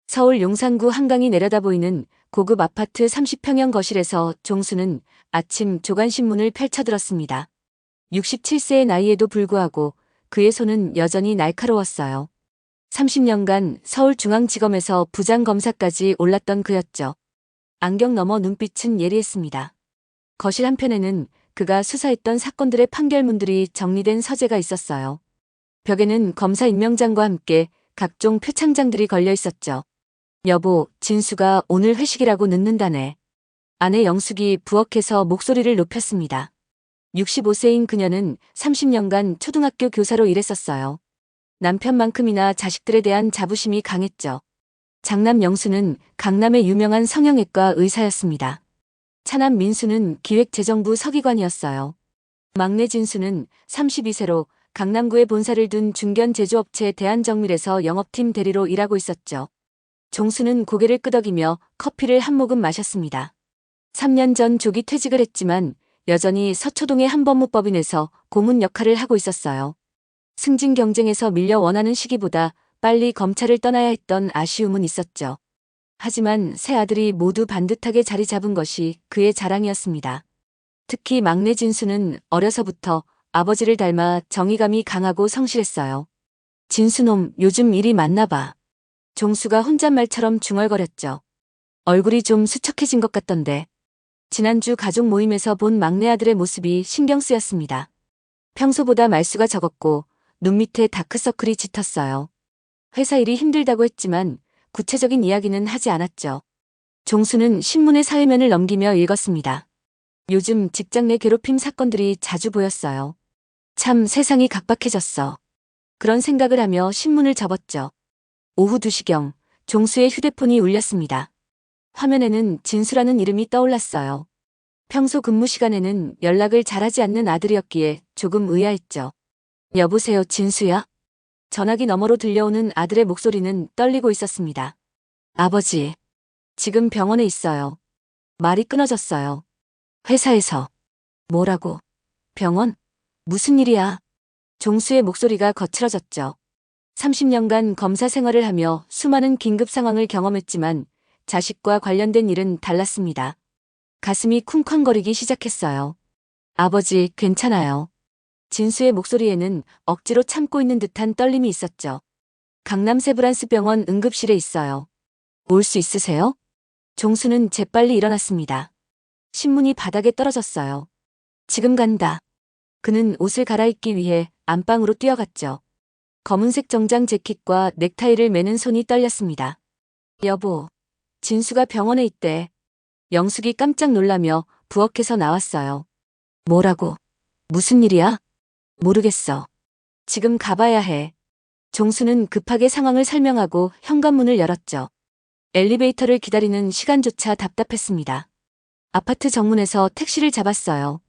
서울 용산구 한강이 내려다 보이는 고급 아파트 30평형 거실에서 종수는 아침 조간신문을 펼쳐들었습니다. 67세의 나이에도 불구하고 그의 손은 여전히 날카로웠어요. 30년간 서울중앙지검에서 부장검사까지 올랐던 그였죠. 안경 너머 눈빛은 예리했습니다. 거실 한편에는 그가 수사했던 사건들의 판결문들이 정리된 서재가 있었어요. 벽에는 검사 임명장과 함께 각종 표창장들이 걸려 있었죠. 여보, 진수가 오늘 회식이라고 늦는다네. 아내 영숙이 부엌에서 목소리를 높였습니다. 65세인 그녀는 30년간 초등학교 교사로 일했었어요. 남편만큼이나 자식들에 대한 자부심이 강했죠. 장남 영수는 강남의 유명한 성형외과 의사였습니다. 차남 민수는 기획재정부 서기관이었어요. 막내 진수는 32세로 강남구에 본사를 둔 중견 제조업체 대한정밀에서 영업팀 대리로 일하고 있었죠. 종수는 고개를 끄덕이며 커피를 한 모금 마셨습니다. 3년 전 조기 퇴직을 했지만 여전히 서초동의 한법무법인에서 고문 역할을 하고 있었어요. 승진 경쟁에서 밀려 원하는 시기보다 빨리 검찰을 떠나야 했던 아쉬움은 있었죠. 하지만 세 아들이 모두 반듯하게 자리 잡은 것이 그의 자랑이었습니다. 특히 막내 진수는 어려서부터 아버지를 닮아 정의감이 강하고 성실했어요. 진수놈, 요즘 일이 많나 봐. 종수가 혼잣말처럼 중얼거렸죠. 얼굴이 좀 수척해진 것 같던데. 지난주 가족 모임에서 본 막내 아들의 모습이 신경 쓰였습니다. 평소보다 말수가 적었고 눈 밑에 다크서클이 짙었어요. 회사 일이 힘들다고 했지만 구체적인 이야기는 하지 않았죠. 종수는 신문의 사회면을 넘기며 읽었습니다. 요즘 직장 내 괴롭힘 사건들이 자주 보였어요. 참 세상이 각박해졌어. 그런 생각을 하며 신문을 접었죠. 오후 2시경 종수의 휴대폰이 울렸습니다. 화면에는 진수라는 이름이 떠올랐어요. 평소 근무 시간에는 연락을 잘하지 않는 아들이었기에 조금 의아했죠. 여보세요, 진수야? 전화기 너머로 들려오는 아들의 목소리는 떨리고 있었습니다. 아버지, 지금 병원에 있어요. 말이 끊어졌어요. 회사에서. 뭐라고? 병원? 무슨 일이야? 종수의 목소리가 거칠어졌죠. 30년간 검사 생활을 하며 수많은 긴급 상황을 경험했지만 자식과 관련된 일은 달랐습니다. 가슴이 쿵쾅거리기 시작했어요. 아버지, 괜찮아요. 진수의 목소리에는 억지로 참고 있는 듯한 떨림이 있었죠. 강남 세브란스 병원 응급실에 있어요. 올 수 있으세요? 종수는 재빨리 일어났습니다. 신문이 바닥에 떨어졌어요. 지금 간다. 그는 옷을 갈아입기 위해 안방으로 뛰어갔죠. 검은색 정장 재킷과 넥타이를 매는 손이 떨렸습니다. 여보, 진수가 병원에 있대. 영숙이 깜짝 놀라며 부엌에서 나왔어요. 뭐라고? 무슨 일이야? 모르겠어. 지금 가봐야 해. 종수는 급하게 상황을 설명하고 현관문을 열었죠. 엘리베이터를 기다리는 시간조차 답답했습니다. 아파트 정문에서 택시를 잡았어요.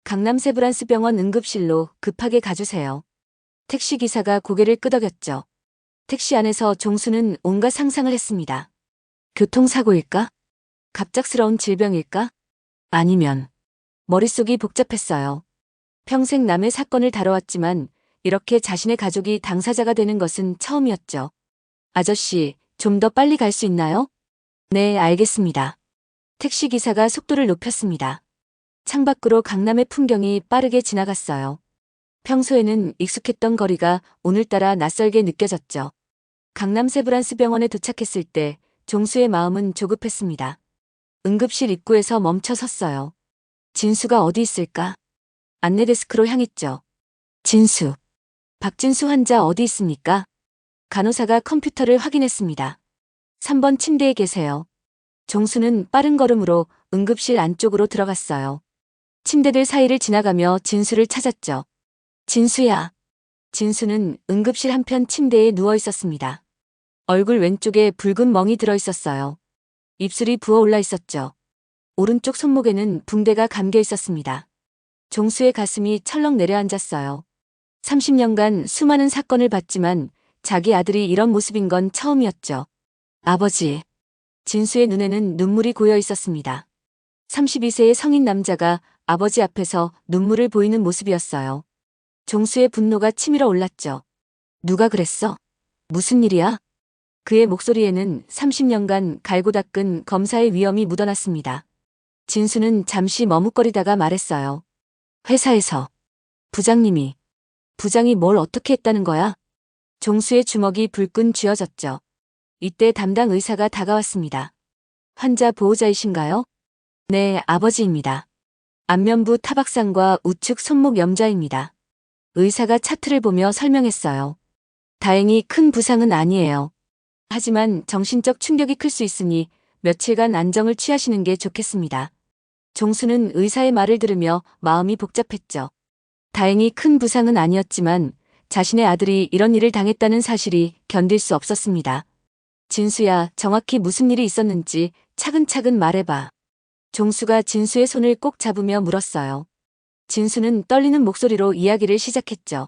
강남 세브란스 병원 응급실로 급하게 가주세요. 택시기사가 고개를 끄덕였죠. 택시 안에서 종수는 온갖 상상을 했습니다. 교통사고일까? 갑작스러운 질병일까? 아니면 머릿속이 복잡했어요. 평생 남의 사건을 다뤄왔지만 이렇게 자신의 가족이 당사자가 되는 것은 처음이었죠. 아저씨, 좀 더 빨리 갈 수 있나요? 네, 알겠습니다. 택시기사가 속도를 높였습니다. 창밖으로 강남의 풍경이 빠르게 지나갔어요. 평소에는 익숙했던 거리가 오늘따라 낯설게 느껴졌죠. 강남 세브란스 병원에 도착했을 때 종수의 마음은 조급했습니다. 응급실 입구에서 멈춰 섰어요. 진수가 어디 있을까? 안내데스크로 향했죠. 진수. 박진수 환자 어디 있습니까? 간호사가 컴퓨터를 확인했습니다. 3번 침대에 계세요. 종수는 빠른 걸음으로 응급실 안쪽으로 들어갔어요. 침대들 사이를 지나가며 진수를 찾았죠. 진수야. 진수는 응급실 한편 침대에 누워 있었습니다. 얼굴 왼쪽에 붉은 멍이 들어 있었어요. 입술이 부어올라 있었죠. 오른쪽 손목에는 붕대가 감겨 있었습니다. 종수의 가슴이 철렁 내려앉았어요. 30년간 수많은 사건을 봤지만 자기 아들이 이런 모습인 건 처음이었죠. 아버지. 진수의 눈에는 눈물이 고여 있었습니다. 32세의 성인 남자가 아버지 앞에서 눈물을 보이는 모습이었어요. 종수의 분노가 치밀어 올랐죠. 누가 그랬어? 무슨 일이야? 그의 목소리에는 30년간 갈고 닦은 검사의 위엄이 묻어났습니다. 진수는 잠시 머뭇거리다가 말했어요. 회사에서 부장이 뭘 어떻게 했다는 거야? 종수의 주먹이 불끈 쥐어졌죠. 이때 담당 의사가 다가왔습니다. 환자 보호자이신가요? 네, 아버지입니다. 안면부 타박상과 우측 손목 염좌입니다. 의사가 차트를 보며 설명했어요. 다행히 큰 부상은 아니에요. 하지만 정신적 충격이 클 수 있으니 며칠간 안정을 취하시는 게 좋겠습니다. 종수는 의사의 말을 들으며 마음이 복잡했죠. 다행히 큰 부상은 아니었지만 자신의 아들이 이런 일을 당했다는 사실이 견딜 수 없었습니다. 진수야, 정확히 무슨 일이 있었는지 차근차근 말해봐. 종수가 진수의 손을 꼭 잡으며 물었어요. 진수는 떨리는 목소리로 이야기를 시작했죠.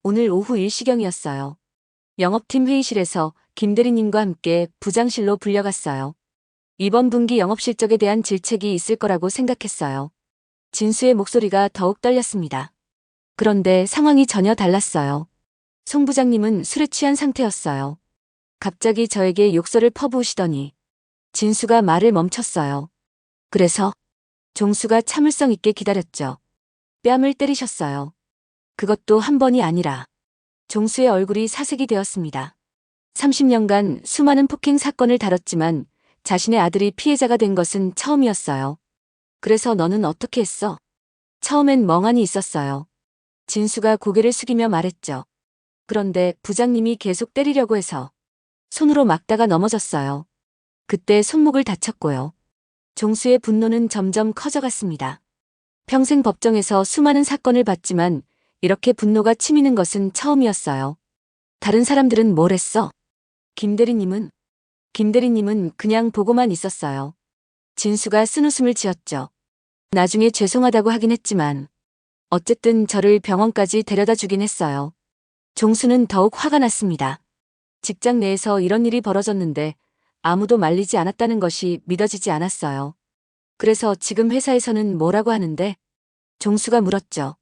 오늘 오후 일시경이었어요. 영업팀 회의실에서 김 대리님과 함께 부장실로 불려갔어요. 이번 분기 영업 실적에 대한 질책이 있을 거라고 생각했어요. 진수의 목소리가 더욱 떨렸습니다. 그런데 상황이 전혀 달랐어요. 송 부장님은 술에 취한 상태였어요. 갑자기 저에게 욕설을 퍼부으시더니 진수가 말을 멈췄어요. 그래서 종수가 참을성 있게 기다렸죠. 뺨을 때리셨어요. 그것도 한 번이 아니라. 종수의 얼굴이 사색이 되었습니다. 30년간 수많은 폭행 사건을 다뤘지만 자신의 아들이 피해자가 된 것은 처음이었어요. 그래서 너는 어떻게 했어? 처음엔 멍하니 있었어요. 진수가 고개를 숙이며 말했죠. 그런데 부장님이 계속 때리려고 해서 손으로 막다가 넘어졌어요. 그때 손목을 다쳤고요. 종수의 분노는 점점 커져갔습니다. 평생 법정에서 수많은 사건을 봤지만 이렇게 분노가 치미는 것은 처음이었어요. 다른 사람들은 뭘 했어? 김 대리님은 그냥 보고만 있었어요. 진수가 쓴웃음을 지었죠. 나중에 죄송하다고 하긴 했지만 어쨌든 저를 병원까지 데려다 주긴 했어요. 종수는 더욱 화가 났습니다. 직장 내에서 이런 일이 벌어졌는데 아무도 말리지 않았다는 것이 믿어지지 않았어요. 그래서 지금 회사에서는 뭐라고 하는데? 종수가 물었죠.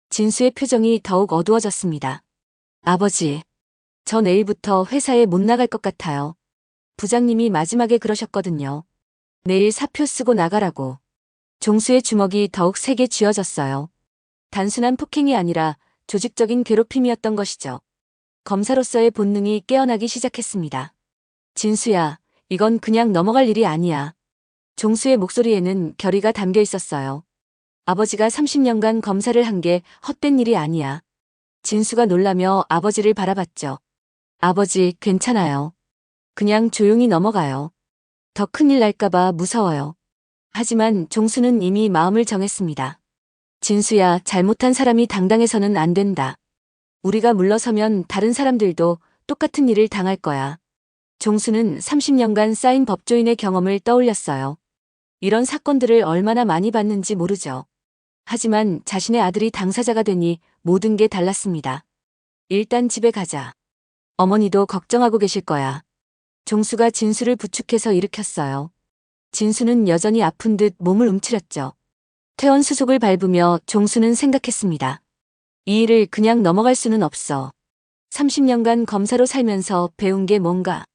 진수의 표정이 더욱 어두워졌습니다. 아버지, 저 내일부터 회사에 못 나갈 것 같아요. 부장님이 마지막에 그러셨거든요. 내일 사표 쓰고 나가라고. 종수의 주먹이 더욱 세게 쥐어졌어요. 단순한 폭행이 아니라 조직적인 괴롭힘이었던 것이죠. 검사로서의 본능이 깨어나기 시작했습니다. 진수야, 이건 그냥 넘어갈 일이 아니야. 종수의 목소리에는 결의가 담겨 있었어요. 아버지가 30년간 검사를 한 게 헛된 일이 아니야. 진수가 놀라며 아버지를 바라봤죠. 아버지, 괜찮아요. 그냥 조용히 넘어가요. 더 큰일 날까봐 무서워요. 하지만 종수는 이미 마음을 정했습니다. 진수야, 잘못한 사람이 당당해서는 안 된다. 우리가 물러서면 다른 사람들도 똑같은 일을 당할 거야. 종수는 30년간 쌓인 법조인의 경험을 떠올렸어요. 이런 사건들을 얼마나 많이 봤는지 모르죠. 하지만 자신의 아들이 당사자가 되니 모든 게 달랐습니다. 일단 집에 가자. 어머니도 걱정하고 계실 거야. 종수가 진수를 부축해서 일으켰어요. 진수는 여전히 아픈 듯 몸을 움츠렸죠. 퇴원 수속을 밟으며 종수는 생각했습니다. 이 일을 그냥 넘어갈 수는 없어. 30년간 검사로 살면서 배운 게 뭔가.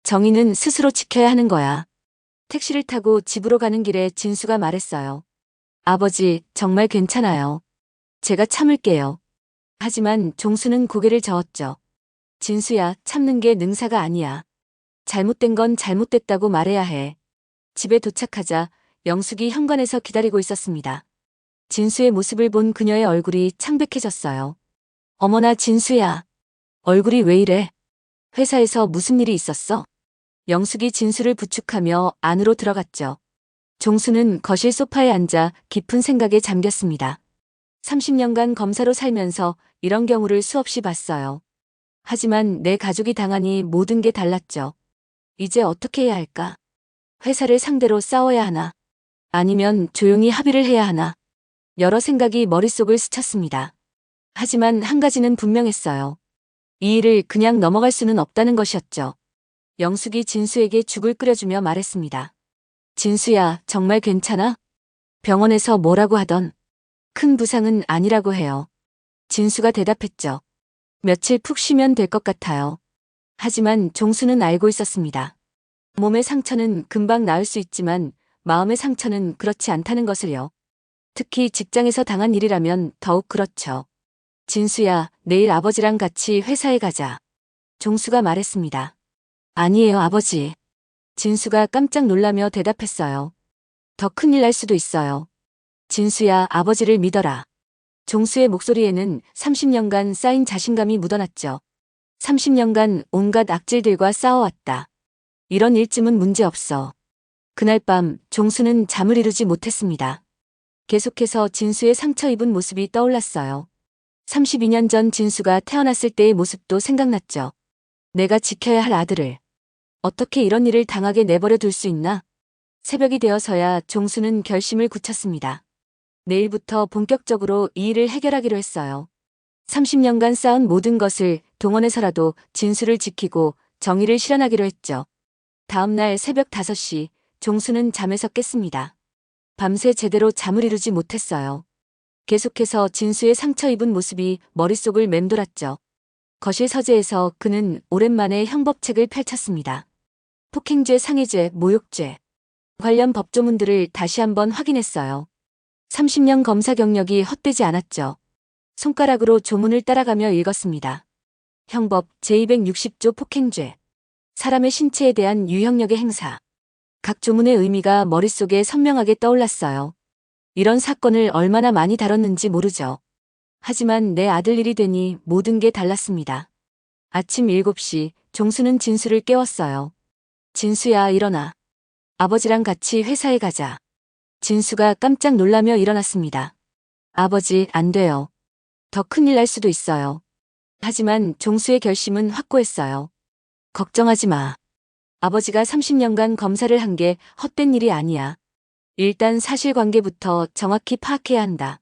정의는 스스로 지켜야 하는 거야. 택시를 타고 집으로 가는 길에 진수가 말했어요. 아버지, 정말 괜찮아요. 제가 참을게요. 하지만 종수는 고개를 저었죠. 진수야, 참는 게 능사가 아니야. 잘못된 건 잘못됐다고 말해야 해. 집에 도착하자 영숙이 현관에서 기다리고 있었습니다. 진수의 모습을 본 그녀의 얼굴이 창백해졌어요. 어머나 진수야. 얼굴이 왜 이래? 회사에서 무슨 일이 있었어? 영숙이 진수를 부축하며 안으로 들어갔죠. 종수는 거실 소파에 앉아 깊은 생각에 잠겼습니다. 30년간 검사로 살면서 이런 경우를 수없이 봤어요. 하지만 내 가족이 당하니 모든 게 달랐죠. 이제 어떻게 해야 할까? 회사를 상대로 싸워야 하나? 아니면 조용히 합의를 해야 하나? 여러 생각이 머릿속을 스쳤습니다. 하지만 한 가지는 분명했어요. 이 일을 그냥 넘어갈 수는 없다는 것이었죠. 영숙이 진수에게 죽을 끓여주며 말했습니다. 진수야, 정말 괜찮아? 병원에서 뭐라고 하던 큰 부상은 아니라고 해요. 진수가 대답했죠. 며칠 푹 쉬면 될 것 같아요. 하지만 종수는 알고 있었습니다. 몸의 상처는 금방 나을 수 있지만 마음의 상처는 그렇지 않다는 것을요. 특히 직장에서 당한 일이라면 더욱 그렇죠. 진수야, 내일 아버지랑 같이 회사에 가자. 종수가 말했습니다. 아니에요, 아버지. 진수가 깜짝 놀라며 대답했어요. 더 큰일 날 수도 있어요. 진수야, 아버지를 믿어라. 종수의 목소리에는 30년간 쌓인 자신감이 묻어났죠. 30년간 온갖 악질들과 싸워왔다. 이런 일쯤은 문제없어. 그날 밤 종수는 잠을 이루지 못했습니다. 계속해서 진수의 상처 입은 모습이 떠올랐어요. 32년 전 진수가 태어났을 때의 모습도 생각났죠. 내가 지켜야 할 아들을. 어떻게 이런 일을 당하게 내버려 둘 수 있나? 새벽이 되어서야 종수는 결심을 굳혔습니다. 내일부터 본격적으로 이 일을 해결하기로 했어요. 30년간 쌓은 모든 것을 동원해서라도 진수를 지키고 정의를 실현하기로 했죠. 다음 날 새벽 5시 종수는 잠에서 깼습니다. 밤새 제대로 잠을 이루지 못했어요. 계속해서 진수의 상처 입은 모습이 머릿속을 맴돌았죠. 거실 서재에서 그는 오랜만에 형법책을 펼쳤습니다. 폭행죄, 상해죄, 모욕죄 관련 법조문들을 다시 한번 확인했어요. 30년 검사 경력이 헛되지 않았죠. 손가락으로 조문을 따라가며 읽었습니다. 형법 제260조 폭행죄. 사람의 신체에 대한 유형력의 행사. 각 조문의 의미가 머릿속에 선명하게 떠올랐어요. 이런 사건을 얼마나 많이 다뤘는지 모르죠. 하지만 내 아들 일이 되니 모든 게 달랐습니다. 아침 7시 종수는 진수를 깨웠어요. 진수야, 일어나. 아버지랑 같이 회사에 가자. 진수가 깜짝 놀라며 일어났습니다. 아버지, 안 돼요. 더 큰일 날 수도 있어요. 하지만 종수의 결심은 확고했어요. 걱정하지 마. 아버지가 30년간 검사를 한 게 헛된 일이 아니야. 일단 사실관계부터 정확히 파악해야 한다.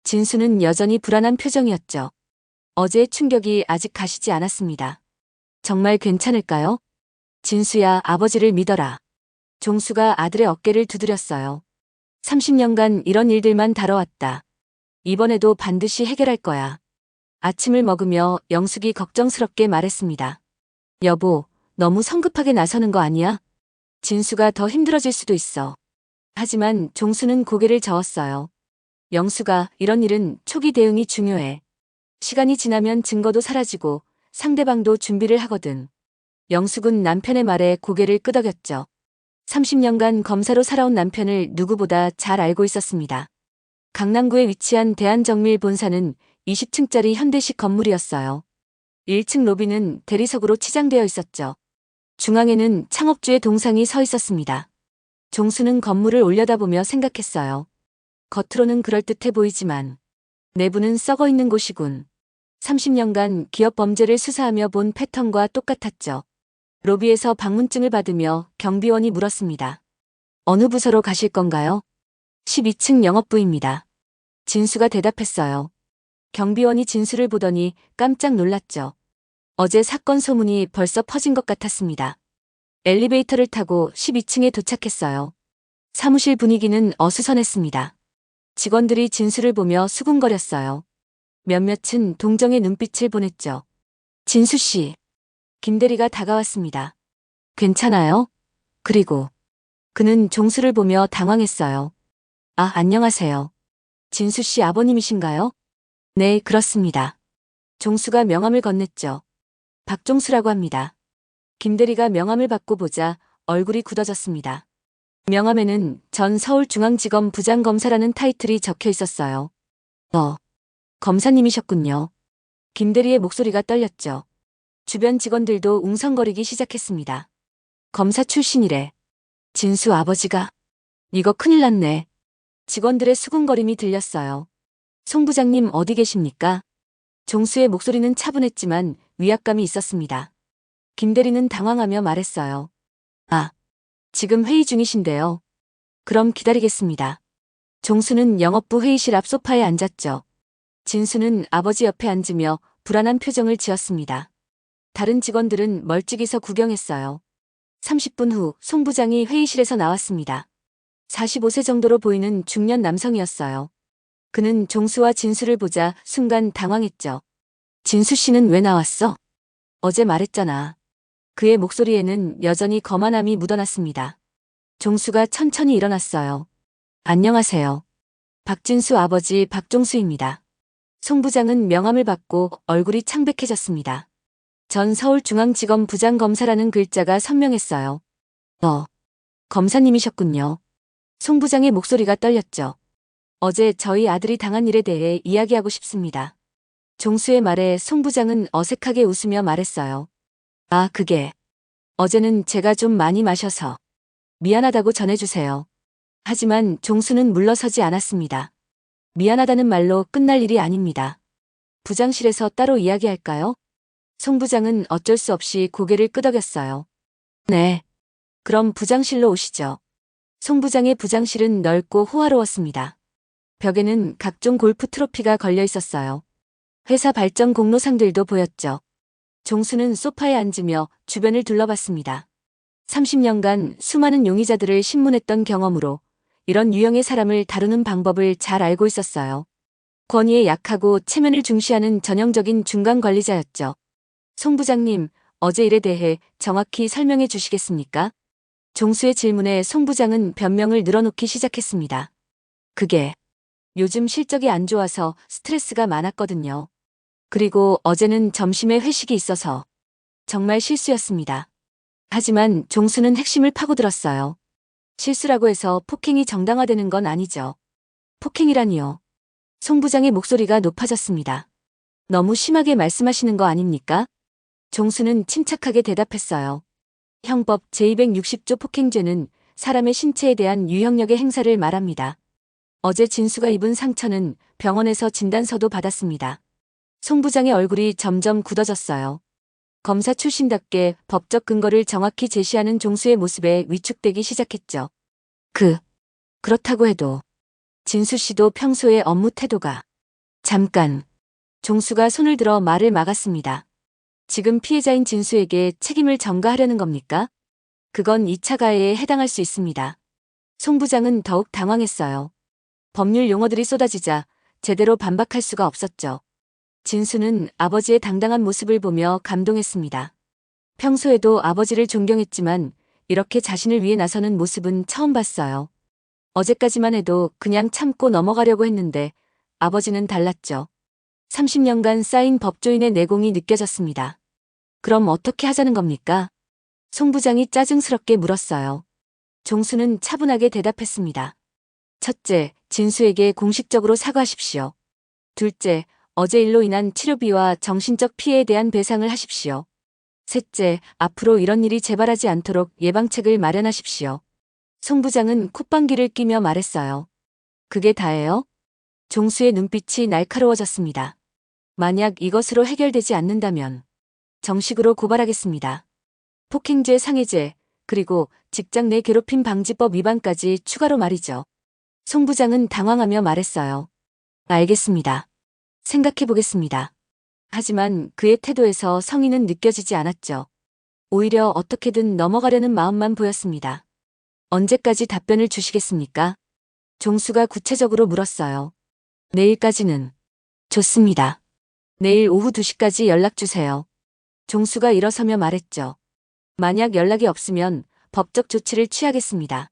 진수는 여전히 불안한 표정이었죠. 어제의 충격이 아직 가시지 않았습니다. 정말 괜찮을까요? 진수야, 아버지를 믿어라. 종수가 아들의 어깨를 두드렸어요. 30년간 이런 일들만 다뤄왔다. 이번에도 반드시 해결할 거야. 아침을 먹으며 영숙이 걱정스럽게 말했습니다. 여보, 너무 성급하게 나서는 거 아니야? 진수가 더 힘들어질 수도 있어. 하지만 종수는 고개를 저었어요. 영수가, 이런 일은 초기 대응이 중요해. 시간이 지나면 증거도 사라지고 상대방도 준비를 하거든. 영숙은 남편의 말에 고개를 끄덕였죠. 30년간 검사로 살아온 남편을 누구보다 잘 알고 있었습니다. 강남구에 위치한 대한정밀 본사는 20층짜리 현대식 건물이었어요. 1층 로비는 대리석으로 치장되어 있었죠. 중앙에는 창업주의 동상이 서 있었습니다. 종수는 건물을 올려다보며 생각했어요. 겉으로는 그럴듯해 보이지만 내부는 썩어 있는 곳이군. 30년간 기업 범죄를 수사하며 본 패턴과 똑같았죠. 로비에서 방문증을 받으며 경비원이 물었습니다. 어느 부서로 가실 건가요? 12층 영업부입니다. 진수가 대답했어요. 경비원이 진수를 보더니 깜짝 놀랐죠. 어제 사건 소문이 벌써 퍼진 것 같았습니다. 엘리베이터를 타고 12층에 도착했어요. 사무실 분위기는 어수선했습니다. 직원들이 진수를 보며 수군거렸어요. 몇몇은 동정의 눈빛을 보냈죠. 진수 씨. 김대리가 다가왔습니다. 괜찮아요? 그리고 그는 종수를 보며 당황했어요. 아, 안녕하세요. 진수 씨 아버님이신가요? 네, 그렇습니다. 종수가 명함을 건넸죠. 박종수라고 합니다. 김대리가 명함을 받고 보자 얼굴이 굳어졌습니다. 명함에는 전 서울중앙지검 부장검사라는 타이틀이 적혀 있었어요. 검사님이셨군요. 김대리의 목소리가 떨렸죠. 주변 직원들도 웅성거리기 시작했습니다. 검사 출신이래. 진수 아버지가. 이거 큰일 났네. 직원들의 수군거림이 들렸어요. 송 부장님 어디 계십니까? 종수의 목소리는 차분했지만 위압감이 있었습니다. 김대리는 당황하며 말했어요. 아, 지금 회의 중이신데요. 그럼 기다리겠습니다. 종수는 영업부 회의실 앞 소파에 앉았죠. 진수는 아버지 옆에 앉으며 불안한 표정을 지었습니다. 다른 직원들은 멀찍이 서 구경했어요. 30분 후 송 부장이 회의실에서 나왔습니다. 45세 정도로 보이는 중년 남성이었어요. 그는 종수와 진수를 보자 순간 당황했죠. 진수 씨는 왜 나왔어? 어제 말했잖아. 그의 목소리에는 여전히 거만함이 묻어났습니다. 종수가 천천히 일어났어요. 안녕하세요. 박진수 아버지 박종수입니다. 송 부장은 명함을 받고 얼굴이 창백해졌습니다. 전 서울중앙지검 부장검사라는 글자가 선명했어요. 검사님이셨군요. 송 부장의 목소리가 떨렸죠. 어제 저희 아들이 당한 일에 대해 이야기하고 싶습니다. 종수의 말에 송 부장은 어색하게 웃으며 말했어요. 그게. 어제는 제가 좀 많이 마셔서 미안하다고 전해주세요. 하지만 종수는 물러서지 않았습니다. 미안하다는 말로 끝날 일이 아닙니다. 부장실에서 따로 이야기할까요? 송 부장은 어쩔 수 없이 고개를 끄덕였어요. 네. 그럼 부장실로 오시죠. 송 부장의 부장실은 넓고 호화로웠습니다. 벽에는 각종 골프 트로피가 걸려 있었어요. 회사 발전 공로상들도 보였죠. 종수는 소파에 앉으며 주변을 둘러봤습니다. 30년간 수많은 용의자들을 신문했던 경험으로 이런 유형의 사람을 다루는 방법을 잘 알고 있었어요. 권위에 약하고 체면을 중시하는 전형적인 중간 관리자였죠. 송 부장님, 어제 일에 대해 정확히 설명해 주시겠습니까? 종수의 질문에 송 부장은 변명을 늘어놓기 시작했습니다. 그게 요즘 실적이 안 좋아서 스트레스가 많았거든요. 그리고 어제는 점심에 회식이 있어서 정말 실수였습니다. 하지만 종수는 핵심을 파고들었어요. 실수라고 해서 폭행이 정당화되는 건 아니죠. 폭행이라니요. 송 부장의 목소리가 높아졌습니다. 너무 심하게 말씀하시는 거 아닙니까? 종수는 침착하게 대답했어요. 형법 제260조 폭행죄는 사람의 신체에 대한 유형력의 행사를 말합니다. 어제 진수가 입은 상처는 병원에서 진단서도 받았습니다. 송 부장의 얼굴이 점점 굳어졌어요. 검사 출신답게 법적 근거를 정확히 제시하는 종수의 모습에 위축되기 시작했죠. 그렇다고 해도 진수 씨도 평소에 업무 태도가. 잠깐. 종수가 손을 들어 말을 막았습니다. 지금 피해자인 진수에게 책임을 전가하려는 겁니까? 그건 2차 가해에 해당할 수 있습니다. 송 부장은 더욱 당황했어요. 법률 용어들이 쏟아지자 제대로 반박할 수가 없었죠. 진수는 아버지의 당당한 모습을 보며 감동했습니다. 평소에도 아버지를 존경했지만 이렇게 자신을 위해 나서는 모습은 처음 봤어요. 어제까지만 해도 그냥 참고 넘어가려고 했는데 아버지는 달랐죠. 30년간 쌓인 법조인의 내공이 느껴졌습니다. 그럼 어떻게 하자는 겁니까? 송 부장이 짜증스럽게 물었어요. 종수는 차분하게 대답했습니다. 첫째, 진수에게 공식적으로 사과하십시오. 둘째, 어제 일로 인한 치료비와 정신적 피해에 대한 배상을 하십시오. 셋째, 앞으로 이런 일이 재발하지 않도록 예방책을 마련하십시오. 송 부장은 콧방귀를 끼며 말했어요. 그게 다예요? 종수의 눈빛이 날카로워졌습니다. 만약 이것으로 해결되지 않는다면 정식으로 고발하겠습니다. 폭행죄, 상해죄, 그리고 직장 내 괴롭힘 방지법 위반까지 추가로 말이죠. 송 부장은 당황하며 말했어요. 알겠습니다. 생각해보겠습니다. 하지만 그의 태도에서 성의는 느껴지지 않았죠. 오히려 어떻게든 넘어가려는 마음만 보였습니다. 언제까지 답변을 주시겠습니까? 종수가 구체적으로 물었어요. 내일까지는. 좋습니다. 내일 오후 2시까지 연락주세요. 종수가 일어서며 말했죠. 만약 연락이 없으면 법적 조치를 취하겠습니다.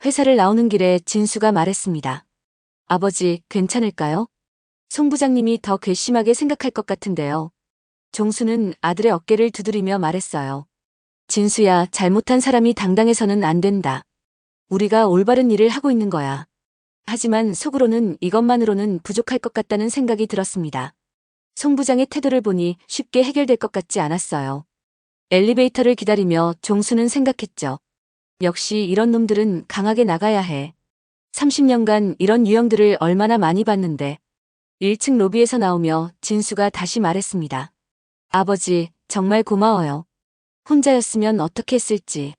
회사를 나오는 길에 진수가 말했습니다. 아버지, 괜찮을까요? 송 부장님이 더 괘씸하게 생각할 것 같은데요. 종수는 아들의 어깨를 두드리며 말했어요. 진수야, 잘못한 사람이 당당해서는 안 된다. 우리가 올바른 일을 하고 있는 거야. 하지만 속으로는 이것만으로는 부족할 것 같다는 생각이 들었습니다. 송 부장의 태도를 보니 쉽게 해결될 것 같지 않았어요. 엘리베이터를 기다리며 종수는 생각했죠. 역시 이런 놈들은 강하게 나가야 해. 30년간 이런 유형들을 얼마나 많이 봤는데. 1층 로비에서 나오며 진수가 다시 말했습니다. 아버지, 정말 고마워요. 혼자였으면 어떻게 했을지.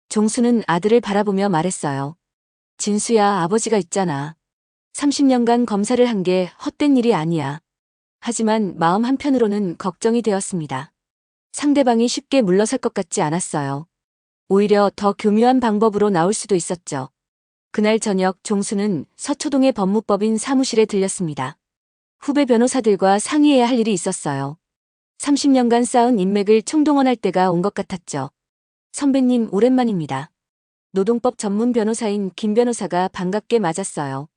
종수는 아들을 바라보며 말했어요. 진수야, 아버지가 있잖아. 30년간 검사를 한 게 헛된 일이 아니야. 하지만 마음 한편으로는 걱정이 되었습니다. 상대방이 쉽게 물러설 것 같지 않았어요. 오히려 더 교묘한 방법으로 나올 수도 있었죠. 그날 저녁 종수는 서초동의 법무법인 사무실에 들렸습니다. 후배 변호사들과 상의해야 할 일이 있었어요. 30년간 쌓은 인맥을 총동원할 때가 온 것 같았죠. 선배님, 오랜만입니다. 노동법 전문 변호사인 김 변호사가 반갑게 맞았어요.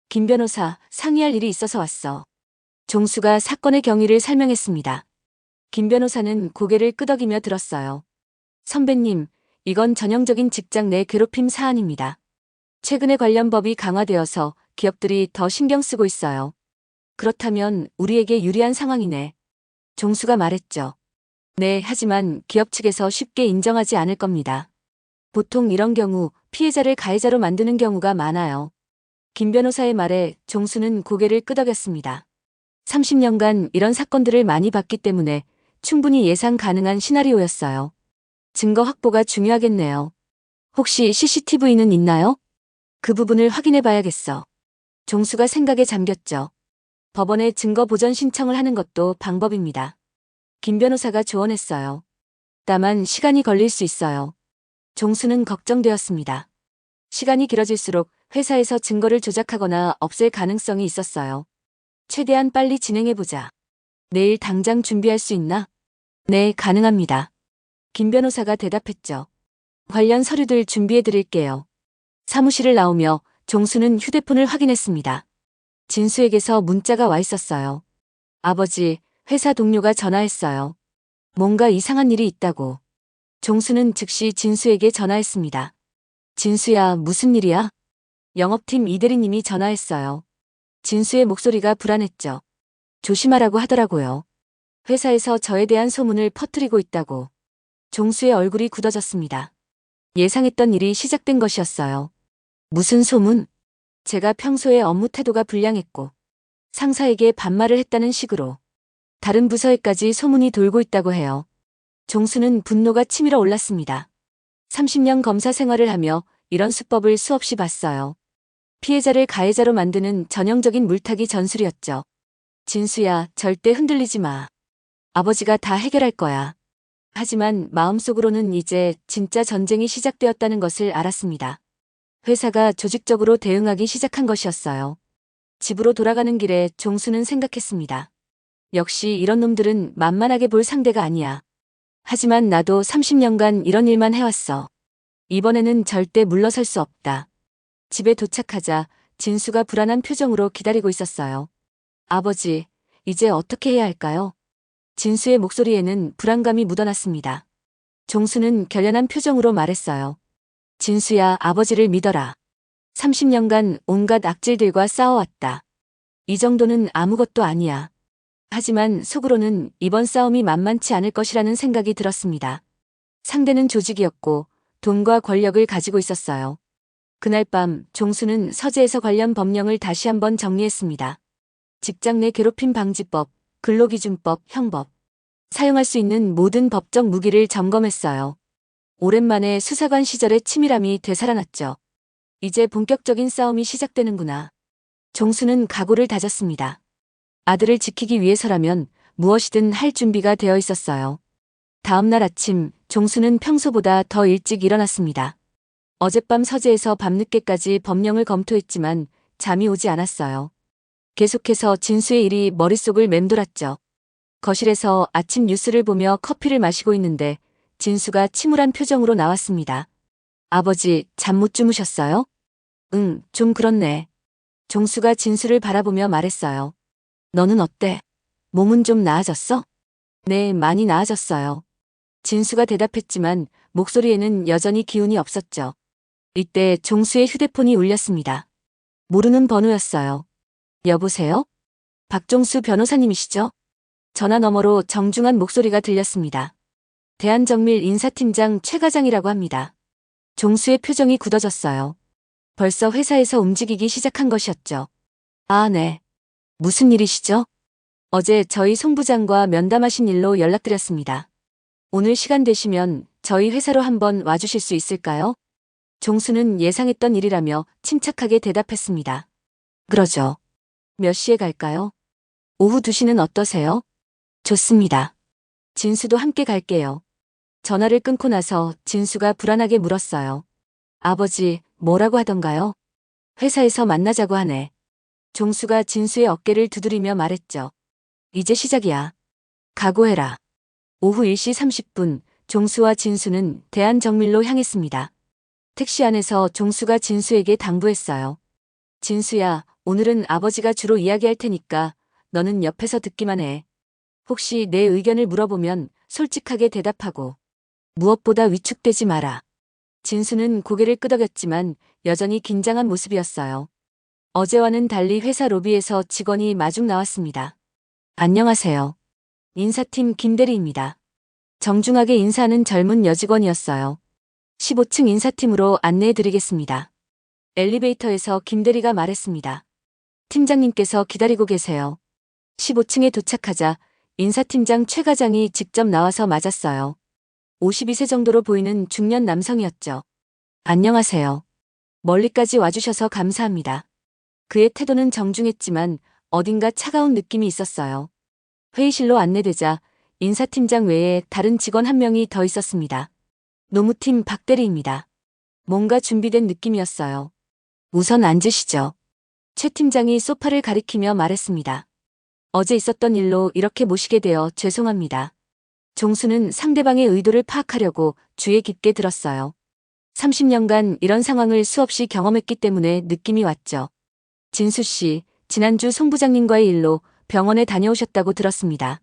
김 변호사, 상의할 일이 있어서 왔어. 종수가 사건의 경위를 설명했습니다. 김 변호사는 고개를 끄덕이며 들었어요. 선배님, 이건 전형적인 직장 내 괴롭힘 사안입니다. 최근에 관련 법이 강화되어서 기업들이 더 신경 쓰고 있어요. 그렇다면 우리에게 유리한 상황이네. 종수가 말했죠. 네, 하지만 기업 측에서 쉽게 인정하지 않을 겁니다. 보통 이런 경우 피해자를 가해자로 만드는 경우가 많아요. 김 변호사의 말에 종수는 고개를 끄덕였습니다. 30년간 이런 사건들을 많이 봤기 때문에 충분히 예상 가능한 시나리오였어요. 증거 확보가 중요하겠네요. 혹시 CCTV는 있나요? 그 부분을 확인해 봐야겠어. 종수가 생각에 잠겼죠. 법원에 증거 보전 신청을 하는 것도 방법입니다. 김 변호사가 조언했어요. 다만 시간이 걸릴 수 있어요. 종수는 걱정되었습니다. 시간이 길어질수록 회사에서 증거를 조작하거나 없앨 가능성이 있었어요. 최대한 빨리 진행해보자. 내일 당장 준비할 수 있나? 네, 가능합니다. 김 변호사가 대답했죠. 관련 서류들 준비해드릴게요. 사무실을 나오며 종수는 휴대폰을 확인했습니다. 진수에게서 문자가 와 있었어요. 아버지, 회사 동료가 전화했어요. 뭔가 이상한 일이 있다고. 종수는 즉시 진수에게 전화했습니다. 진수야, 무슨 일이야? 영업팀 이대리님이 전화했어요. 진수의 목소리가 불안했죠. 조심하라고 하더라고요. 회사에서 저에 대한 소문을 퍼뜨리고 있다고. 종수의 얼굴이 굳어졌습니다. 예상했던 일이 시작된 것이었어요. 무슨 소문? 제가 평소에 업무 태도가 불량했고 상사에게 반말을 했다는 식으로 다른 부서에까지 소문이 돌고 있다고 해요. 종수는 분노가 치밀어 올랐습니다. 30년 검사 생활을 하며 이런 수법을 수없이 봤어요. 피해자를 가해자로 만드는 전형적인 물타기 전술이었죠. 진수야, 절대 흔들리지 마. 아버지가 다 해결할 거야. 하지만 마음속으로는 이제 진짜 전쟁이 시작되었다는 것을 알았습니다. 회사가 조직적으로 대응하기 시작한 것이었어요. 집으로 돌아가는 길에 종수는 생각했습니다. 역시 이런 놈들은 만만하게 볼 상대가 아니야. 하지만 나도 30년간 이런 일만 해왔어. 이번에는 절대 물러설 수 없다. 집에 도착하자 진수가 불안한 표정으로 기다리고 있었어요. 아버지, 이제 어떻게 해야 할까요? 진수의 목소리에는 불안감이 묻어났습니다. 종수는 결연한 표정으로 말했어요. 진수야, 아버지를 믿어라. 30년간 온갖 악질들과 싸워왔다. 이 정도는 아무것도 아니야. 하지만 속으로는 이번 싸움이 만만치 않을 것이라는 생각이 들었습니다. 상대는 조직이었고 돈과 권력을 가지고 있었어요. 그날 밤 종수는 서재에서 관련 법령을 다시 한번 정리했습니다. 직장 내 괴롭힘 방지법, 근로기준법, 형법, 사용할 수 있는 모든 법적 무기를 점검했어요. 오랜만에 수사관 시절의 치밀함이 되살아났죠. 이제 본격적인 싸움이 시작되는구나. 종수는 각오를 다졌습니다. 아들을 지키기 위해서라면 무엇이든 할 준비가 되어 있었어요. 다음 날 아침 종수는 평소보다 더 일찍 일어났습니다. 어젯밤 서재에서 밤늦게까지 법령을 검토했지만 잠이 오지 않았어요. 계속해서 진수의 일이 머릿속을 맴돌았죠. 거실에서 아침 뉴스를 보며 커피를 마시고 있는데 진수가 침울한 표정으로 나왔습니다. 아버지, 잠 못 주무셨어요? 응, 좀 그렇네. 종수가 진수를 바라보며 말했어요. 너는 어때? 몸은 좀 나아졌어? 네, 많이 나아졌어요. 진수가 대답했지만 목소리에는 여전히 기운이 없었죠. 이때 종수의 휴대폰이 울렸습니다. 모르는 번호였어요. 여보세요? 박종수 변호사님이시죠? 전화 너머로 정중한 목소리가 들렸습니다. 대한정밀 인사팀장 최 과장이라고 합니다. 종수의 표정이 굳어졌어요. 벌써 회사에서 움직이기 시작한 것이었죠. 아, 네. 무슨 일이시죠? 어제 저희 송 부장과 면담하신 일로 연락드렸습니다. 오늘 시간 되시면 저희 회사로 한번 와주실 수 있을까요? 종수는 예상했던 일이라며 침착하게 대답했습니다. 그러죠. 몇 시에 갈까요? 오후 2시는 어떠세요? 좋습니다. 진수도 함께 갈게요. 전화를 끊고 나서 진수가 불안하게 물었어요. 아버지, 뭐라고 하던가요? 회사에서 만나자고 하네. 종수가 진수의 어깨를 두드리며 말했죠. 이제 시작이야. 각오해라. 오후 1시 30분 종수와 진수는 대한정밀로 향했습니다. 택시 안에서 종수가 진수에게 당부했어요. 진수야, 오늘은 아버지가 주로 이야기할 테니까 너는 옆에서 듣기만 해. 혹시 내 의견을 물어보면 솔직하게 대답하고 무엇보다 위축되지 마라. 진수는 고개를 끄덕였지만 여전히 긴장한 모습이었어요. 어제와는 달리 회사 로비에서 직원이 마중 나왔습니다. 안녕하세요. 인사팀 김대리입니다. 정중하게 인사하는 젊은 여직원이었어요. 15층 인사팀으로 안내해드리겠습니다. 엘리베이터에서 김대리가 말했습니다. 팀장님께서 기다리고 계세요. 15층에 도착하자 인사팀장 최 과장이 직접 나와서 맞았어요. 52세 정도로 보이는 중년 남성이었죠. 안녕하세요. 멀리까지 와주셔서 감사합니다. 그의 태도는 정중했지만 어딘가 차가운 느낌이 있었어요. 회의실로 안내되자 인사팀장 외에 다른 직원 한 명이 더 있었습니다. 노무팀 박대리입니다. 뭔가 준비된 느낌이었어요. 우선 앉으시죠. 최 팀장이 소파를 가리키며 말했습니다. 어제 있었던 일로 이렇게 모시게 되어 죄송합니다. 종수는 상대방의 의도를 파악하려고 주의 깊게 들었어요. 30년간 이런 상황을 수없이 경험했기 때문에 느낌이 왔죠. 진수 씨, 지난주 송 부장님과의 일로 병원에 다녀오셨다고 들었습니다.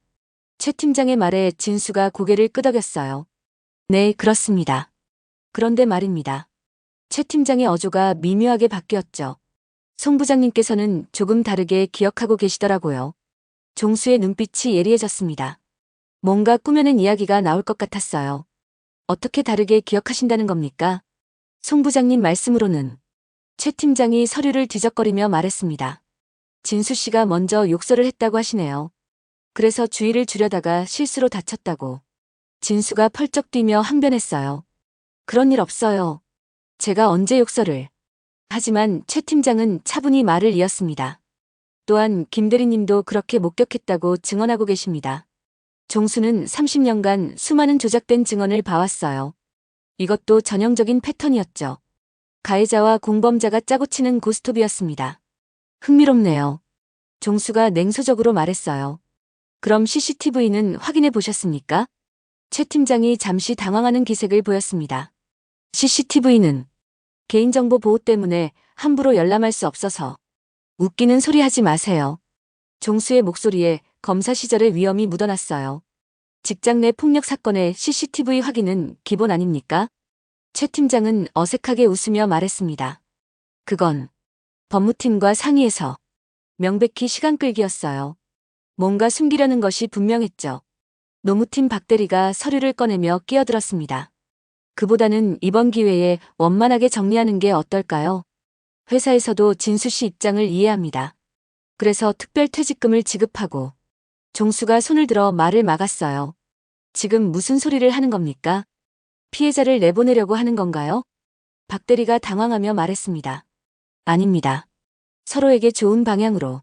최 팀장의 말에 진수가 고개를 끄덕였어요. 네, 그렇습니다. 그런데 말입니다. 최 팀장의 어조가 미묘하게 바뀌었죠. 송 부장님께서는 조금 다르게 기억하고 계시더라고요. 종수의 눈빛이 예리해졌습니다. 뭔가 꾸며낸 이야기가 나올 것 같았어요. 어떻게 다르게 기억하신다는 겁니까? 송 부장님 말씀으로는 최 팀장이 서류를 뒤적거리며 말했습니다. 진수 씨가 먼저 욕설을 했다고 하시네요. 그래서 주의를 주려다가 실수로 다쳤다고. 진수가 펄쩍 뛰며 항변했어요. 그런 일 없어요. 제가 언제 욕설을. 하지만 최 팀장은 차분히 말을 이었습니다. 또한 김 대리님도 그렇게 목격했다고 증언하고 계십니다. 종수는 30년간 수많은 조작된 증언을 봐왔어요. 이것도 전형적인 패턴이었죠. 가해자와 공범자가 짜고 치는 고스톱이었습니다. 흥미롭네요. 종수가 냉소적으로 말했어요. 그럼 CCTV는 확인해 보셨습니까? 최 팀장이 잠시 당황하는 기색을 보였습니다. CCTV는 개인정보 보호 때문에 함부로 열람할 수 없어서. 웃기는 소리 하지 마세요. 종수의 목소리에 검사 시절의 위험이 묻어났어요. 직장 내 폭력 사건의 CCTV 확인은 기본 아닙니까? 최 팀장은 어색하게 웃으며 말했습니다. 그건 법무팀과 상의해서 명백히 시간 끌기였어요. 뭔가 숨기려는 것이 분명했죠. 노무팀 박대리가 서류를 꺼내며 끼어들었습니다. 그보다는 이번 기회에 원만하게 정리하는 게 어떨까요? 회사에서도 진수 씨 입장을 이해합니다. 그래서 특별 퇴직금을 지급하고. 종수가 손을 들어 말을 막았어요. 지금 무슨 소리를 하는 겁니까? 피해자를 내보내려고 하는 건가요? 박대리가 당황하며 말했습니다. 아닙니다. 서로에게 좋은 방향으로.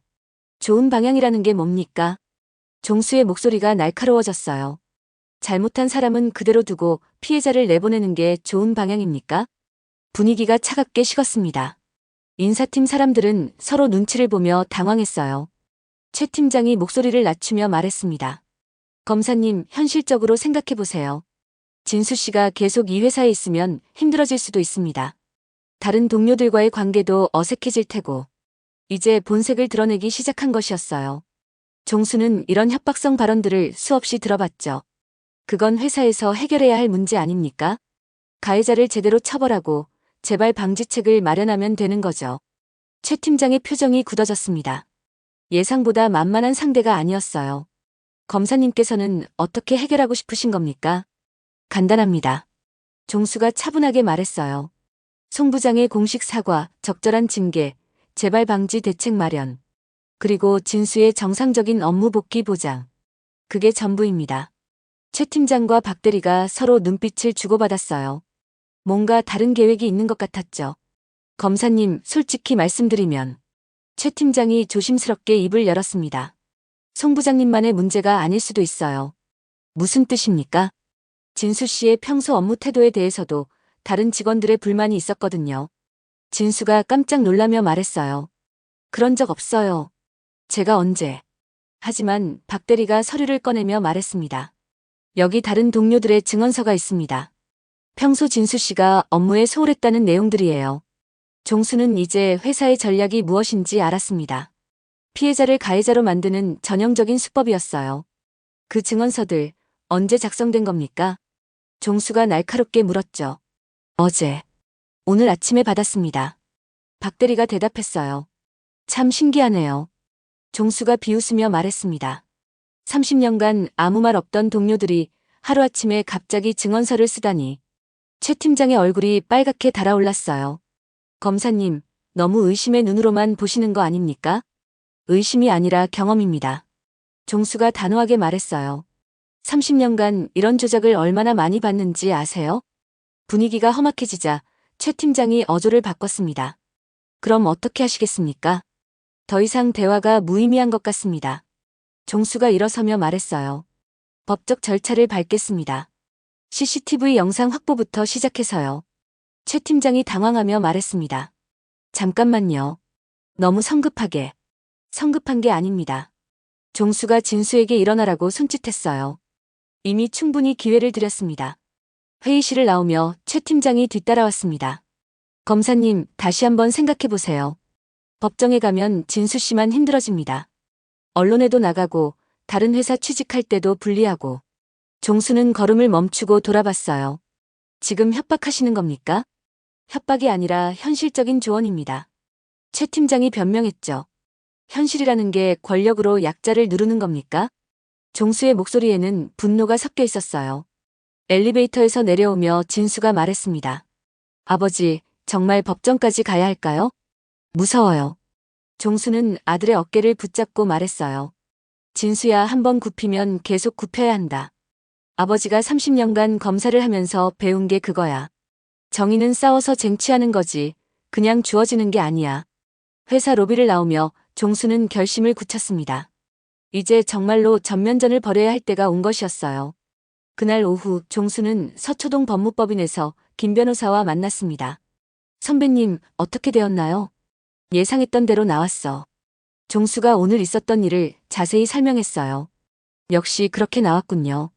좋은 방향이라는 게 뭡니까? 종수의 목소리가 날카로워졌어요. 잘못한 사람은 그대로 두고 피해자를 내보내는 게 좋은 방향입니까? 분위기가 차갑게 식었습니다. 인사팀 사람들은 서로 눈치를 보며 당황했어요. 최 팀장이 목소리를 낮추며 말했습니다. 검사님, 현실적으로 생각해보세요. 진수 씨가 계속 이 회사에 있으면 힘들어질 수도 있습니다. 다른 동료들과의 관계도 어색해질 테고. 이제 본색을 드러내기 시작한 것이었어요. 종수는 이런 협박성 발언들을 수없이 들어봤죠. 그건 회사에서 해결해야 할 문제 아닙니까? 가해자를 제대로 처벌하고 재발 방지책을 마련하면 되는 거죠. 최 팀장의 표정이 굳어졌습니다. 예상보다 만만한 상대가 아니었어요. 검사님께서는 어떻게 해결하고 싶으신 겁니까? 간단합니다. 종수가 차분하게 말했어요. 송 부장의 공식 사과, 적절한 징계, 재발 방지 대책 마련, 그리고 진수의 정상적인 업무 복귀 보장. 그게 전부입니다. 최 팀장과 박 대리가 서로 눈빛을 주고받았어요. 뭔가 다른 계획이 있는 것 같았죠. 검사님, 솔직히 말씀드리면. 최 팀장이 조심스럽게 입을 열었습니다. 송 부장님만의 문제가 아닐 수도 있어요. 무슨 뜻입니까? 진수 씨의 평소 업무 태도에 대해서도 다른 직원들의 불만이 있었거든요. 진수가 깜짝 놀라며 말했어요. 그런 적 없어요. 제가 언제. 하지만 박 대리가 서류를 꺼내며 말했습니다. 여기 다른 동료들의 증언서가 있습니다. 평소 진수 씨가 업무에 소홀했다는 내용들이에요. 종수는 이제 회사의 전략이 무엇인지 알았습니다. 피해자를 가해자로 만드는 전형적인 수법이었어요. 그 증언서들 언제 작성된 겁니까? 종수가 날카롭게 물었죠. 어제. 오늘 아침에 받았습니다. 박 대리가 대답했어요. 참 신기하네요. 종수가 비웃으며 말했습니다. 30년간 아무 말 없던 동료들이 하루아침에 갑자기 증언서를 쓰다니. 최 팀장의 얼굴이 빨갛게 달아올랐어요. 검사님, 너무 의심의 눈으로만 보시는 거 아닙니까? 의심이 아니라 경험입니다. 종수가 단호하게 말했어요. 30년간 이런 조작을 얼마나 많이 봤는지 아세요? 분위기가 험악해지자 최 팀장이 어조를 바꿨습니다. 그럼 어떻게 하시겠습니까? 더 이상 대화가 무의미한 것 같습니다. 종수가 일어서며 말했어요. 법적 절차를 밟겠습니다. CCTV 영상 확보부터 시작해서요. 최 팀장이 당황하며 말했습니다. 잠깐만요. 너무 성급하게. 성급한 게 아닙니다. 종수가 진수에게 일어나라고 손짓했어요. 이미 충분히 기회를 드렸습니다. 회의실을 나오며 최 팀장이 뒤따라왔습니다. 검사님, 다시 한번 생각해보세요. 법정에 가면 진수 씨만 힘들어집니다. 언론에도 나가고 다른 회사 취직할 때도 불리하고. 종수는 걸음을 멈추고 돌아봤어요. 지금 협박하시는 겁니까? 협박이 아니라 현실적인 조언입니다. 최 팀장이 변명했죠. 현실이라는 게 권력으로 약자를 누르는 겁니까? 종수의 목소리에는 분노가 섞여 있었어요. 엘리베이터에서 내려오며 진수가 말했습니다. 아버지, 정말 법정까지 가야 할까요? 무서워요. 종수는 아들의 어깨를 붙잡고 말했어요. 진수야, 한번 굽히면 계속 굽혀야 한다. 아버지가 30년간 검사를 하면서 배운 게 그거야. 정의는 싸워서 쟁취하는 거지. 그냥 주어지는 게 아니야. 회사 로비를 나오며 종수는 결심을 굳혔습니다. 이제 정말로 전면전을 벌여야 할 때가 온 것이었어요. 그날 오후 종수는 서초동 법무법인에서 김 변호사와 만났습니다. 선배님, 어떻게 되었나요? 예상했던 대로 나왔어. 종수가 오늘 있었던 일을 자세히 설명했어요. 역시 그렇게 나왔군요.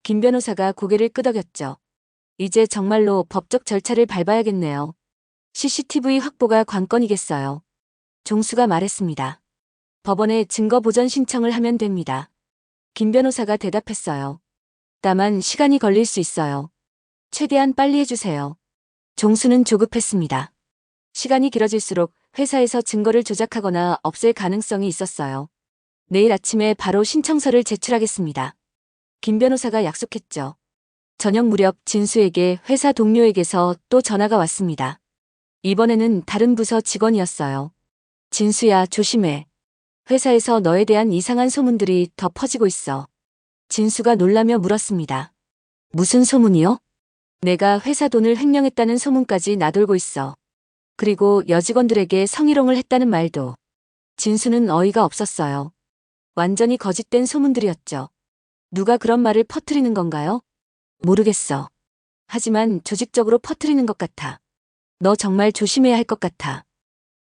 김 변호사가 고개를 끄덕였죠. 이제 정말로 법적 절차를 밟아야겠네요. CCTV 확보가 관건이겠어요. 종수가 말했습니다. 법원에 증거 보전 신청을 하면 됩니다. 김 변호사가 대답했어요. 다만 시간이 걸릴 수 있어요. 최대한 빨리 해주세요. 종수는 조급했습니다. 시간이 길어질수록 회사에서 증거를 조작하거나 없앨 가능성이 있었어요. 내일 아침에 바로 신청서를 제출하겠습니다. 김 변호사가 약속했죠. 저녁 무렵 진수에게 회사 동료에게서 또 전화가 왔습니다. 이번에는 다른 부서 직원이었어요. 진수야, 조심해. 회사에서 너에 대한 이상한 소문들이 더 퍼지고 있어. 진수가 놀라며 물었습니다. 무슨 소문이요? 내가 회사 돈을 횡령했다는 소문까지 나돌고 있어. 그리고 여직원들에게 성희롱을 했다는 말도. 진수는 어이가 없었어요. 완전히 거짓된 소문들이었죠. 누가 그런 말을 퍼뜨리는 건가요? 모르겠어. 하지만 조직적으로 퍼뜨리는 것 같아. 너 정말 조심해야 할 것 같아.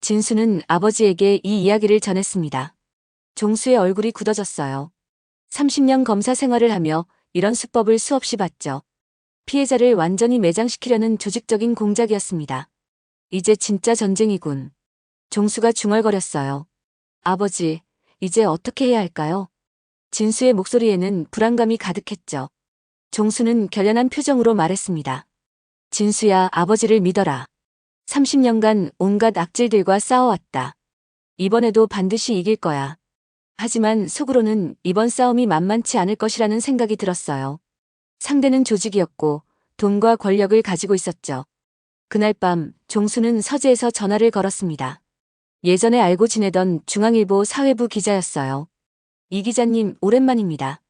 진수는 아버지에게 이 이야기를 전했습니다. 종수의 얼굴이 굳어졌어요. 30년 검사 생활을 하며 이런 수법을 수없이 봤죠. 피해자를 완전히 매장시키려는 조직적인 공작이었습니다. 이제 진짜 전쟁이군. 종수가 중얼거렸어요. 아버지, 이제 어떻게 해야 할까요? 진수의 목소리에는 불안감이 가득했죠. 종수는 결연한 표정으로 말했습니다. 진수야, 아버지를 믿어라. 30년간 온갖 악질들과 싸워왔다. 이번에도 반드시 이길 거야. 하지만 속으로는 이번 싸움이 만만치 않을 것이라는 생각이 들었어요. 상대는 조직이었고 돈과 권력을 가지고 있었죠. 그날 밤 종수는 서재에서 전화를 걸었습니다. 예전에 알고 지내던 중앙일보 사회부 기자였어요. 이 기자님, 오랜만입니다.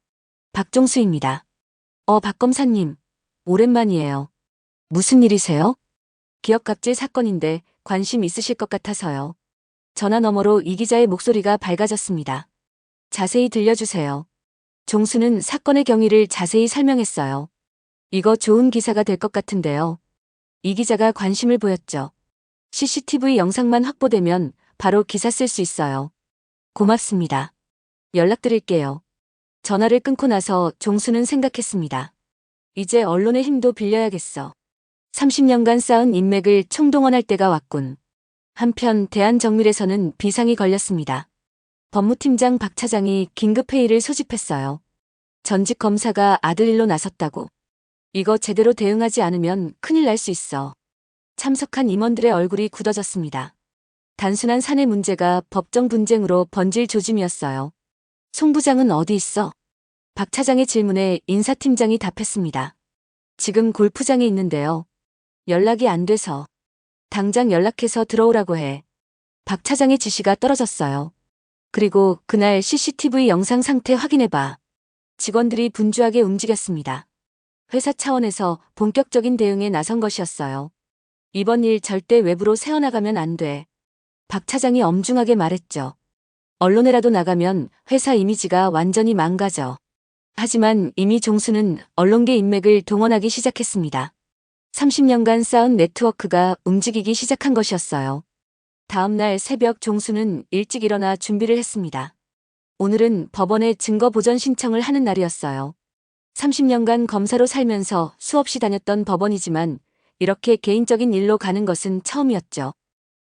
박종수입니다. 박 검사님, 오랜만이에요. 무슨 일이세요? 기업갑질 사건인데 관심 있으실 것 같아서요. 전화 너머로 이 기자의 목소리가 밝아졌습니다. 자세히 들려주세요. 종수는 사건의 경위를 자세히 설명했어요. 이거 좋은 기사가 될 것 같은데요. 이 기자가 관심을 보였죠. CCTV 영상만 확보되면 바로 기사 쓸 수 있어요. 고맙습니다. 연락드릴게요. 전화를 끊고 나서 종수는 생각했습니다. 이제 언론의 힘도 빌려야겠어. 30년간 쌓은 인맥을 총동원할 때가 왔군. 한편 대한정밀에서는 비상이 걸렸습니다. 법무팀장 박 차장이 긴급회의를 소집했어요. 전직 검사가 아들 일로 나섰다고. 이거 제대로 대응하지 않으면 큰일 날 수 있어. 참석한 임원들의 얼굴이 굳어졌습니다. 단순한 사내 문제가 법정 분쟁으로 번질 조짐이었어요. 송 부장은 어디 있어? 박 차장의 질문에 인사팀장이 답했습니다. 지금 골프장에 있는데요. 연락이 안 돼서. 당장 연락해서 들어오라고 해. 박 차장의 지시가 떨어졌어요. 그리고 그날 CCTV 영상 상태 확인해봐. 직원들이 분주하게 움직였습니다. 회사 차원에서 본격적인 대응에 나선 것이었어요. 이번 일 절대 외부로 새어나가면 안 돼. 박 차장이 엄중하게 말했죠. 언론에라도 나가면 회사 이미지가 완전히 망가져. 하지만 이미 종수는 언론계 인맥을 동원하기 시작했습니다. 30년간 쌓은 네트워크가 움직이기 시작한 것이었어요. 다음 날 새벽 종수는 일찍 일어나 준비를 했습니다. 오늘은 법원에 증거 보전 신청을 하는 날이었어요. 30년간 검사로 살면서 수없이 다녔던 법원이지만 이렇게 개인적인 일로 가는 것은 처음이었죠.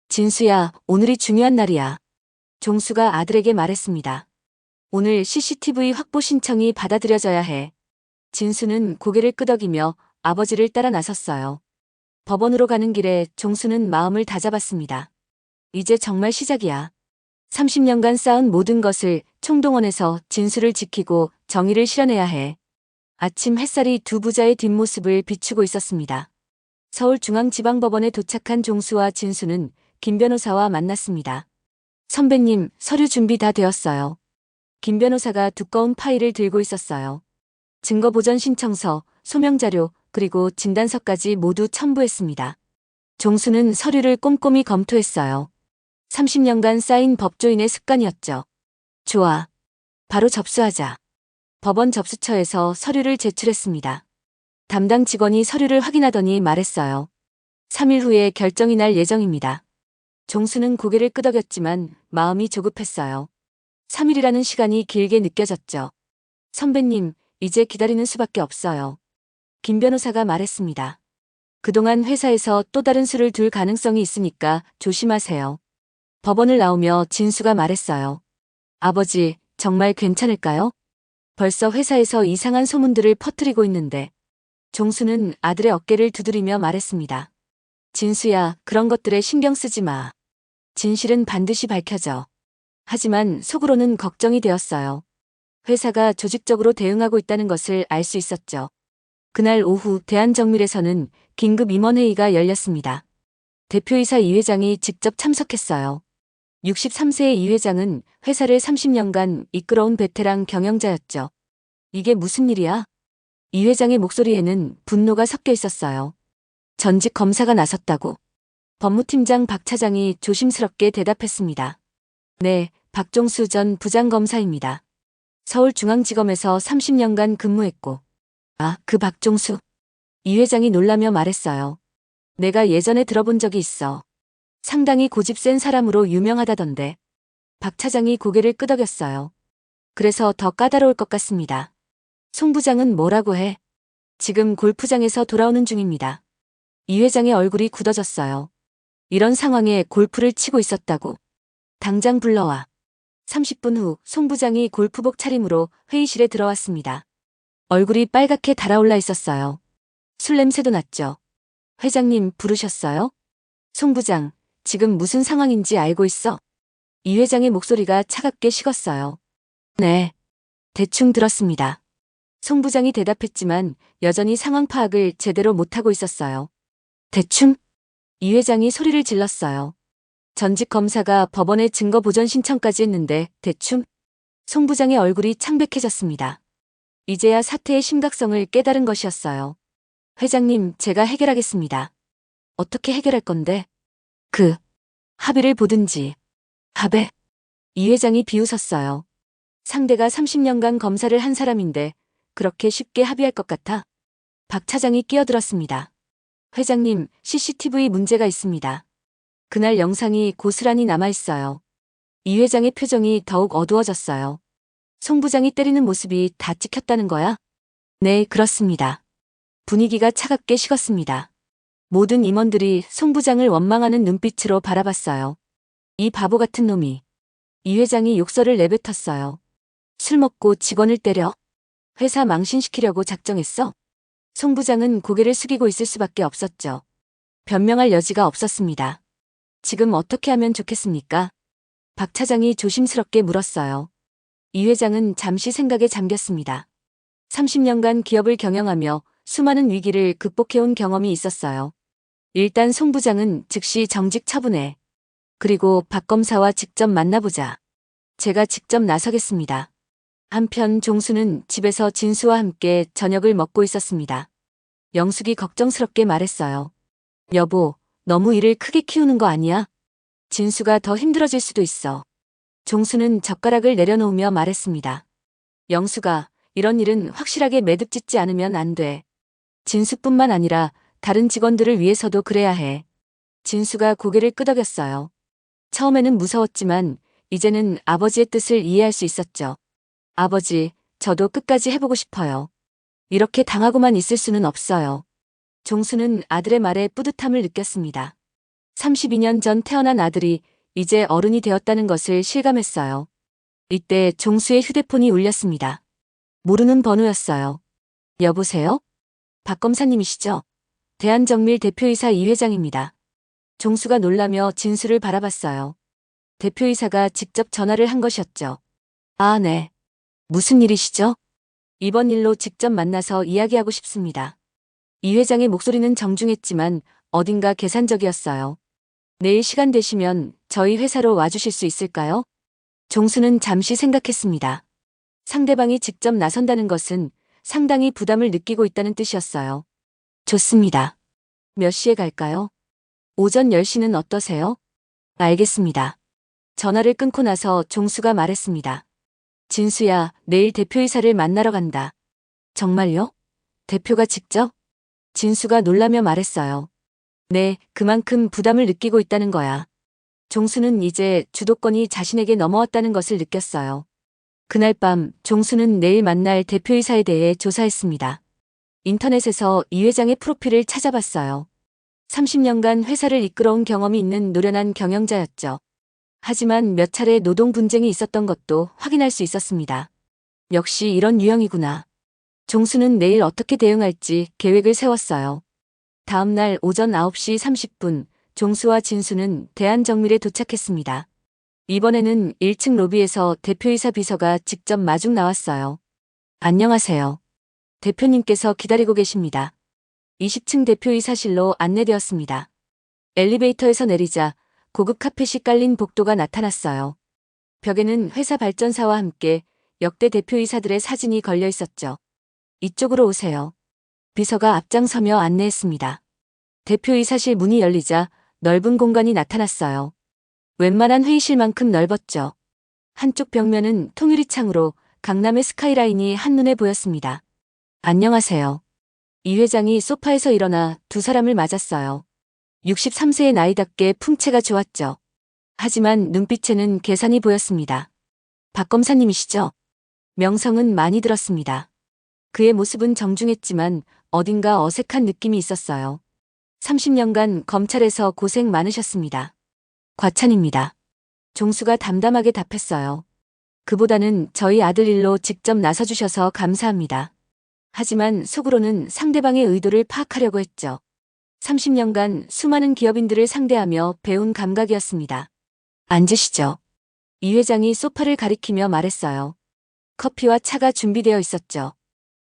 진수야, 오늘이 중요한 날이야. 종수가 아들에게 말했습니다. 오늘 CCTV 확보 신청이 받아들여져야 해. 진수는 고개를 끄덕이며 아버지를 따라 나섰어요. 법원으로 가는 길에 종수는 마음을 다잡았습니다. 이제 정말 시작이야. 30년간 쌓은 모든 것을 총동원해서 진수를 지키고 정의를 실현해야 해. 아침 햇살이 두 부자의 뒷모습을 비추고 있었습니다. 서울중앙지방법원에 도착한 종수와 진수는 김 변호사와 만났습니다. 선배님, 서류 준비 다 되었어요. 김 변호사가 두꺼운 파일을 들고 있었어요. 증거보전 신청서, 소명자료, 그리고 진단서까지 모두 첨부했습니다. 종수는 서류를 꼼꼼히 검토했어요. 30년간 쌓인 법조인의 습관이었죠. 좋아. 바로 접수하자. 법원 접수처에서 서류를 제출했습니다. 담당 직원이 서류를 확인하더니 말했어요. 3일 후에 결정이 날 예정입니다. 종수는 고개를 끄덕였지만 마음이 조급했어요. 3일이라는 시간이 길게 느껴졌죠. 선배님, 이제 기다리는 수밖에 없어요. 김 변호사가 말했습니다. 그동안 회사에서 또 다른 수를 둘 가능성이 있으니까 조심하세요. 법원을 나오며 진수가 말했어요. 아버지, 정말 괜찮을까요? 벌써 회사에서 이상한 소문들을 퍼뜨리고 있는데. 종수는 아들의 어깨를 두드리며 말했습니다. 진수야, 그런 것들에 신경 쓰지 마. 진실은 반드시 밝혀져. 하지만 속으로는 걱정이 되었어요. 회사가 조직적으로 대응하고 있다는 것을 알 수 있었죠. 그날 오후 대한정밀에서는 긴급 임원회의가 열렸습니다. 대표이사 이 회장이 직접 참석했어요. 63세의 이 회장은 회사를 30년간 이끌어온 베테랑 경영자였죠. 이게 무슨 일이야? 이 회장의 목소리에는 분노가 섞여 있었어요. 전직 검사가 나섰다고. 법무팀장 박 차장이 조심스럽게 대답했습니다. 네, 박종수 전 부장검사입니다. 서울중앙지검에서 30년간 근무했고. 아, 그 박종수. 이 회장이 놀라며 말했어요. 내가 예전에 들어본 적이 있어. 상당히 고집 센 사람으로 유명하다던데. 박 차장이 고개를 끄덕였어요. 그래서 더 까다로울 것 같습니다. 송 부장은 뭐라고 해? 지금 골프장에서 돌아오는 중입니다. 이 회장의 얼굴이 굳어졌어요. 이런 상황에 골프를 치고 있었다고. 당장 불러와. 30분 후 송 부장이 골프복 차림으로 회의실에 들어왔습니다. 얼굴이 빨갛게 달아올라 있었어요. 술 냄새도 났죠. 회장님 부르셨어요? 송 부장, 지금 무슨 상황인지 알고 있어? 이 회장의 목소리가 차갑게 식었어요. 네. 대충 들었습니다. 송 부장이 대답했지만 여전히 상황 파악을 제대로 못하고 있었어요. 대충? 이 회장이 소리를 질렀어요. 전직 검사가 법원에 증거 보전 신청까지 했는데 대충? 송 부장의 얼굴이 창백해졌습니다. 이제야 사태의 심각성을 깨달은 것이었어요. 회장님, 제가 해결하겠습니다. 어떻게 해결할 건데? 합의를 보든지. 합의? 이 회장이 비웃었어요. 상대가 30년간 검사를 한 사람인데 그렇게 쉽게 합의할 것 같아? 박 차장이 끼어들었습니다. 회장님, CCTV 문제가 있습니다. 그날 영상이 고스란히 남아있어요. 이 회장의 표정이 더욱 어두워졌어요. 송 부장이 때리는 모습이 다 찍혔다는 거야? 네, 그렇습니다. 분위기가 차갑게 식었습니다. 모든 임원들이 송 부장을 원망하는 눈빛으로 바라봤어요. 이 바보 같은 놈이. 이 회장이 욕설을 내뱉었어요. 술 먹고 직원을 때려? 회사 망신시키려고 작정했어? 송 부장은 고개를 숙이고 있을 수밖에 없었죠. 변명할 여지가 없었습니다. 지금 어떻게 하면 좋겠습니까? 박 차장이 조심스럽게 물었어요. 이 회장은 잠시 생각에 잠겼습니다. 30년간 기업을 경영하며 수많은 위기를 극복해온 경험이 있었어요. 일단 송 부장은 즉시 정직 처분해. 그리고 박 검사와 직접 만나보자. 제가 직접 나서겠습니다. 한편 종수는 집에서 진수와 함께 저녁을 먹고 있었습니다. 영숙이 걱정스럽게 말했어요. 여보, 너무 일을 크게 키우는 거 아니야? 진수가 더 힘들어질 수도 있어. 종수는 젓가락을 내려놓으며 말했습니다. 영수가 이런 일은 확실하게 매듭 짓지 않으면 안 돼. 진수뿐만 아니라 다른 직원들을 위해서도 그래야 해. 진수가 고개를 끄덕였어요. 처음에는 무서웠지만 이제는 아버지의 뜻을 이해할 수 있었죠. 아버지, 저도 끝까지 해보고 싶어요. 이렇게 당하고만 있을 수는 없어요. 종수는 아들의 말에 뿌듯함을 느꼈습니다. 32년 전 태어난 아들이 이제 어른이 되었다는 것을 실감했어요. 이때 종수의 휴대폰이 울렸습니다. 모르는 번호였어요. 여보세요? 박 검사님이시죠? 대한정밀 대표이사 이 회장입니다. 종수가 놀라며 진수를 바라봤어요. 대표이사가 직접 전화를 한 것이었죠. 아, 네. 무슨 일이시죠? 이번 일로 직접 만나서 이야기하고 싶습니다. 이 회장의 목소리는 정중했지만 어딘가 계산적이었어요. 내일 시간 되시면 저희 회사로 와주실 수 있을까요? 종수는 잠시 생각했습니다. 상대방이 직접 나선다는 것은 상당히 부담을 느끼고 있다는 뜻이었어요. 좋습니다. 몇 시에 갈까요? 오전 10시는 어떠세요? 알겠습니다. 전화를 끊고 나서 종수가 말했습니다. 진수야, 내일 대표이사를 만나러 간다. 정말요? 대표가 직접? 진수가 놀라며 말했어요. 네, 그만큼 부담을 느끼고 있다는 거야. 종수는 이제 주도권이 자신에게 넘어왔다는 것을 느꼈어요. 그날 밤 종수는 내일 만날 대표이사에 대해 조사했습니다. 인터넷에서 이 회장의 프로필을 찾아봤어요. 30년간 회사를 이끌어온 경험이 있는 노련한 경영자였죠. 하지만 몇 차례 노동 분쟁이 있었던 것도 확인할 수 있었습니다. 역시 이런 유형이구나. 종수는 내일 어떻게 대응할지 계획을 세웠어요. 다음 날 오전 9시 30분 종수와 진수는 대한정밀에 도착했습니다. 이번에는 1층 로비에서 대표이사 비서가 직접 마중 나왔어요. 안녕하세요. 대표님께서 기다리고 계십니다. 20층 대표이사실로 안내되었습니다. 엘리베이터에서 내리자 고급 카펫이 깔린 복도가 나타났어요. 벽에는 회사 발전사와 함께 역대 대표이사들의 사진이 걸려 있었죠. 이쪽으로 오세요. 비서가 앞장서며 안내했습니다. 대표이사실 문이 열리자 넓은 공간이 나타났어요. 웬만한 회의실만큼 넓었죠. 한쪽 벽면은 통유리창으로 강남의 스카이라인이 한눈에 보였습니다. 안녕하세요. 이 회장이 소파에서 일어나 두 사람을 맞았어요. 63세의 나이답게 풍채가 좋았죠. 하지만 눈빛에는 계산이 보였습니다. 박 검사님이시죠? 명성은 많이 들었습니다. 그의 모습은 정중했지만 어딘가 어색한 느낌이 있었어요. 30년간 검찰에서 고생 많으셨습니다. 과찬입니다. 종수가 담담하게 답했어요. 그보다는 저희 아들 일로 직접 나서주셔서 감사합니다. 하지만 속으로는 상대방의 의도를 파악하려고 했죠. 30년간 수많은 기업인들을 상대하며 배운 감각이었습니다. 앉으시죠. 이 회장이 소파를 가리키며 말했어요. 커피와 차가 준비되어 있었죠.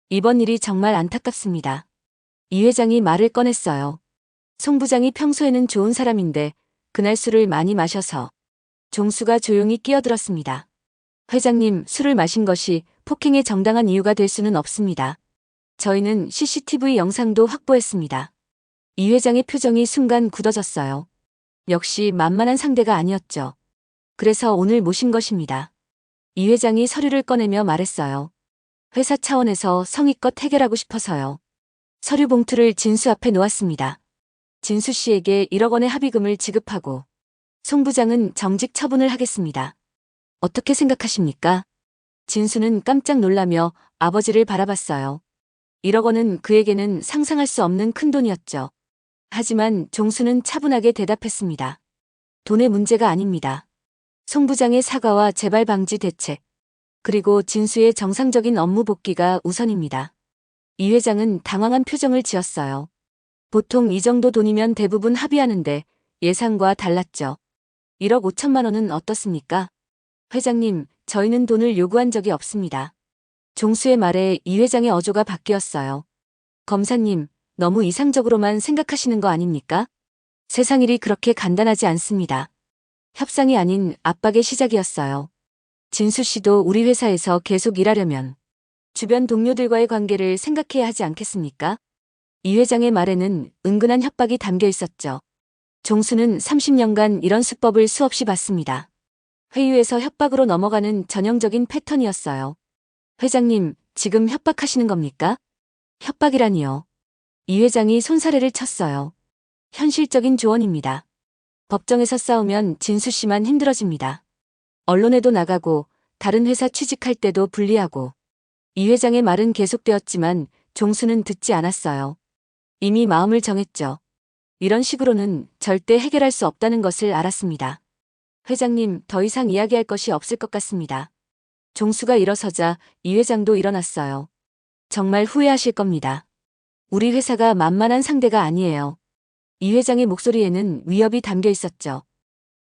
이번 일이 정말 안타깝습니다. 이 회장이 말을 꺼냈어요. 송 부장이 평소에는 좋은 사람인데 그날 술을 많이 마셔서. 종수가 조용히 끼어들었습니다. 회장님, 술을 마신 것이 폭행의 정당한 이유가 될 수는 없습니다. 저희는 CCTV 영상도 확보했습니다. 이 회장의 표정이 순간 굳어졌어요. 역시 만만한 상대가 아니었죠. 그래서 오늘 모신 것입니다. 이 회장이 서류를 꺼내며 말했어요. 회사 차원에서 성의껏 해결하고 싶어서요. 서류 봉투를 진수 앞에 놓았습니다. 진수 씨에게 1억 원의 합의금을 지급하고 송 부장은 정직 처분을 하겠습니다. 어떻게 생각하십니까? 진수는 깜짝 놀라며 아버지를 바라봤어요. 1억 원은 그에게는 상상할 수 없는 큰 돈이었죠. 하지만 종수는 차분하게 대답했습니다. 돈의 문제가 아닙니다. 송 부장의 사과와 재발 방지 대책, 그리고 진수의 정상적인 업무 복귀가 우선입니다. 이 회장은 당황한 표정을 지었어요. 보통 이 정도 돈이면 대부분 합의하는데 예상과 달랐죠. 1억 5천만 원은 어떻습니까? 회장님, 저희는 돈을 요구한 적이 없습니다. 종수의 말에 이 회장의 어조가 바뀌었어요. 검사님, 너무 이상적으로만 생각하시는 거 아닙니까? 세상 일이 그렇게 간단하지 않습니다. 협상이 아닌 압박의 시작이었어요. 진수 씨도 우리 회사에서 계속 일하려면 주변 동료들과의 관계를 생각해야 하지 않겠습니까? 이 회장의 말에는 은근한 협박이 담겨 있었죠. 종수는 30년간 이런 수법을 수없이 봤습니다. 회유에서 협박으로 넘어가는 전형적인 패턴이었어요. 회장님, 지금 협박하시는 겁니까? 협박이라니요. 이 회장이 손사래를 쳤어요. 현실적인 조언입니다. 법정에서 싸우면 진수 씨만 힘들어집니다. 언론에도 나가고 다른 회사 취직할 때도 불리하고. 이 회장의 말은 계속되었지만 종수는 듣지 않았어요. 이미 마음을 정했죠. 이런 식으로는 절대 해결할 수 없다는 것을 알았습니다. 회장님, 더 이상 이야기할 것이 없을 것 같습니다. 종수가 일어서자 이 회장도 일어났어요. 정말 후회하실 겁니다. 우리 회사가 만만한 상대가 아니에요. 이 회장의 목소리에는 위협이 담겨 있었죠.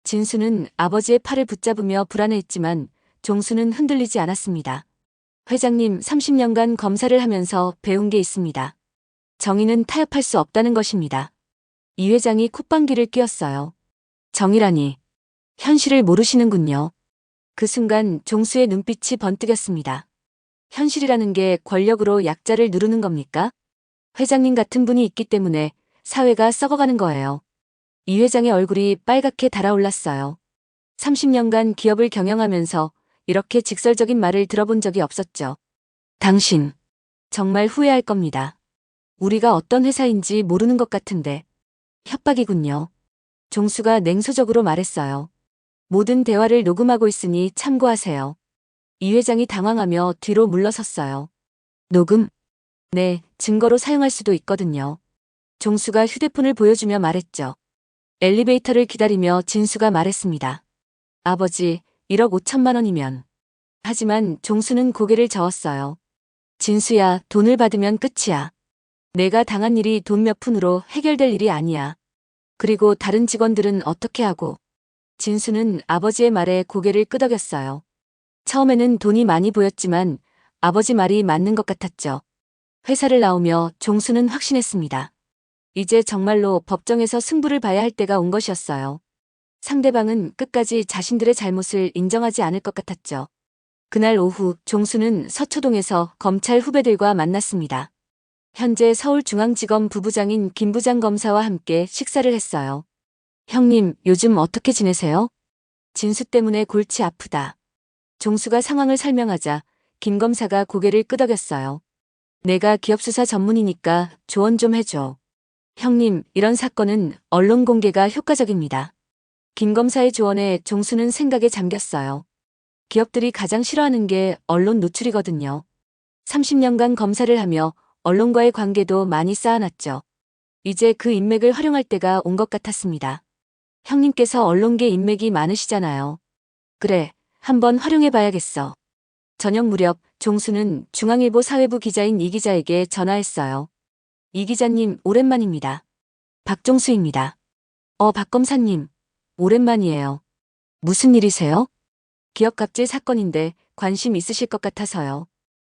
진수는 아버지의 팔을 붙잡으며 불안해했지만 종수는 흔들리지 않았습니다. 회장님, 30년간 검사를 하면서 배운 게 있습니다. 정의는 타협할 수 없다는 것입니다. 이 회장이 콧방귀를 뀌었어요. 정의라니. 현실을 모르시는군요. 그 순간 종수의 눈빛이 번뜩였습니다. 현실이라는 게 권력으로 약자를 누르는 겁니까? 회장님 같은 분이 있기 때문에 사회가 썩어가는 거예요. 이 회장의 얼굴이 빨갛게 달아올랐어요. 30년간 기업을 경영하면서 이렇게 직설적인 말을 들어본 적이 없었죠. 당신, 정말 후회할 겁니다. 우리가 어떤 회사인지 모르는 것 같은데. 협박이군요. 종수가 냉소적으로 말했어요. 모든 대화를 녹음하고 있으니 참고하세요. 이 회장이 당황하며 뒤로 물러섰어요. 녹음? 네, 증거로 사용할 수도 있거든요. 종수가 휴대폰을 보여주며 말했죠. 엘리베이터를 기다리며 진수가 말했습니다. 아버지, 1억 5천만 원이면. 하지만 종수는 고개를 저었어요. 진수야, 돈을 받으면 끝이야. 내가 당한 일이 돈 몇 푼으로 해결될 일이 아니야. 그리고 다른 직원들은 어떻게 하고. 진수는 아버지의 말에 고개를 끄덕였어요. 처음에는 돈이 많이 보였지만 아버지 말이 맞는 것 같았죠. 회사를 나오며 종수는 확신했습니다. 이제 정말로 법정에서 승부를 봐야 할 때가 온 것이었어요. 상대방은 끝까지 자신들의 잘못을 인정하지 않을 것 같았죠. 그날 오후 종수는 서초동에서 검찰 후배들과 만났습니다. 현재 서울중앙지검 부부장인 김부장 검사와 함께 식사를 했어요. 형님, 요즘 어떻게 지내세요? 진수 때문에 골치 아프다. 종수가 상황을 설명하자 김 검사가 고개를 끄덕였어요. 내가 기업수사 전문이니까 조언 좀 해줘. 형님, 이런 사건은 언론 공개가 효과적입니다. 김 검사의 조언에 종수는 생각에 잠겼어요. 기업들이 가장 싫어하는 게 언론 노출이거든요. 30년간 검사를 하며 언론과의 관계도 많이 쌓아놨죠. 이제 그 인맥을 활용할 때가 온 것 같았습니다. 형님께서 언론계 인맥이 많으시잖아요. 그래, 한번 활용해봐야겠어. 저녁 무렵 종수는 중앙일보 사회부 기자인 이 기자에게 전화했어요. 이 기자님, 오랜만입니다. 박종수입니다. 박 검사님, 오랜만이에요. 무슨 일이세요? 기업 갑질 사건인데 관심 있으실 것 같아서요.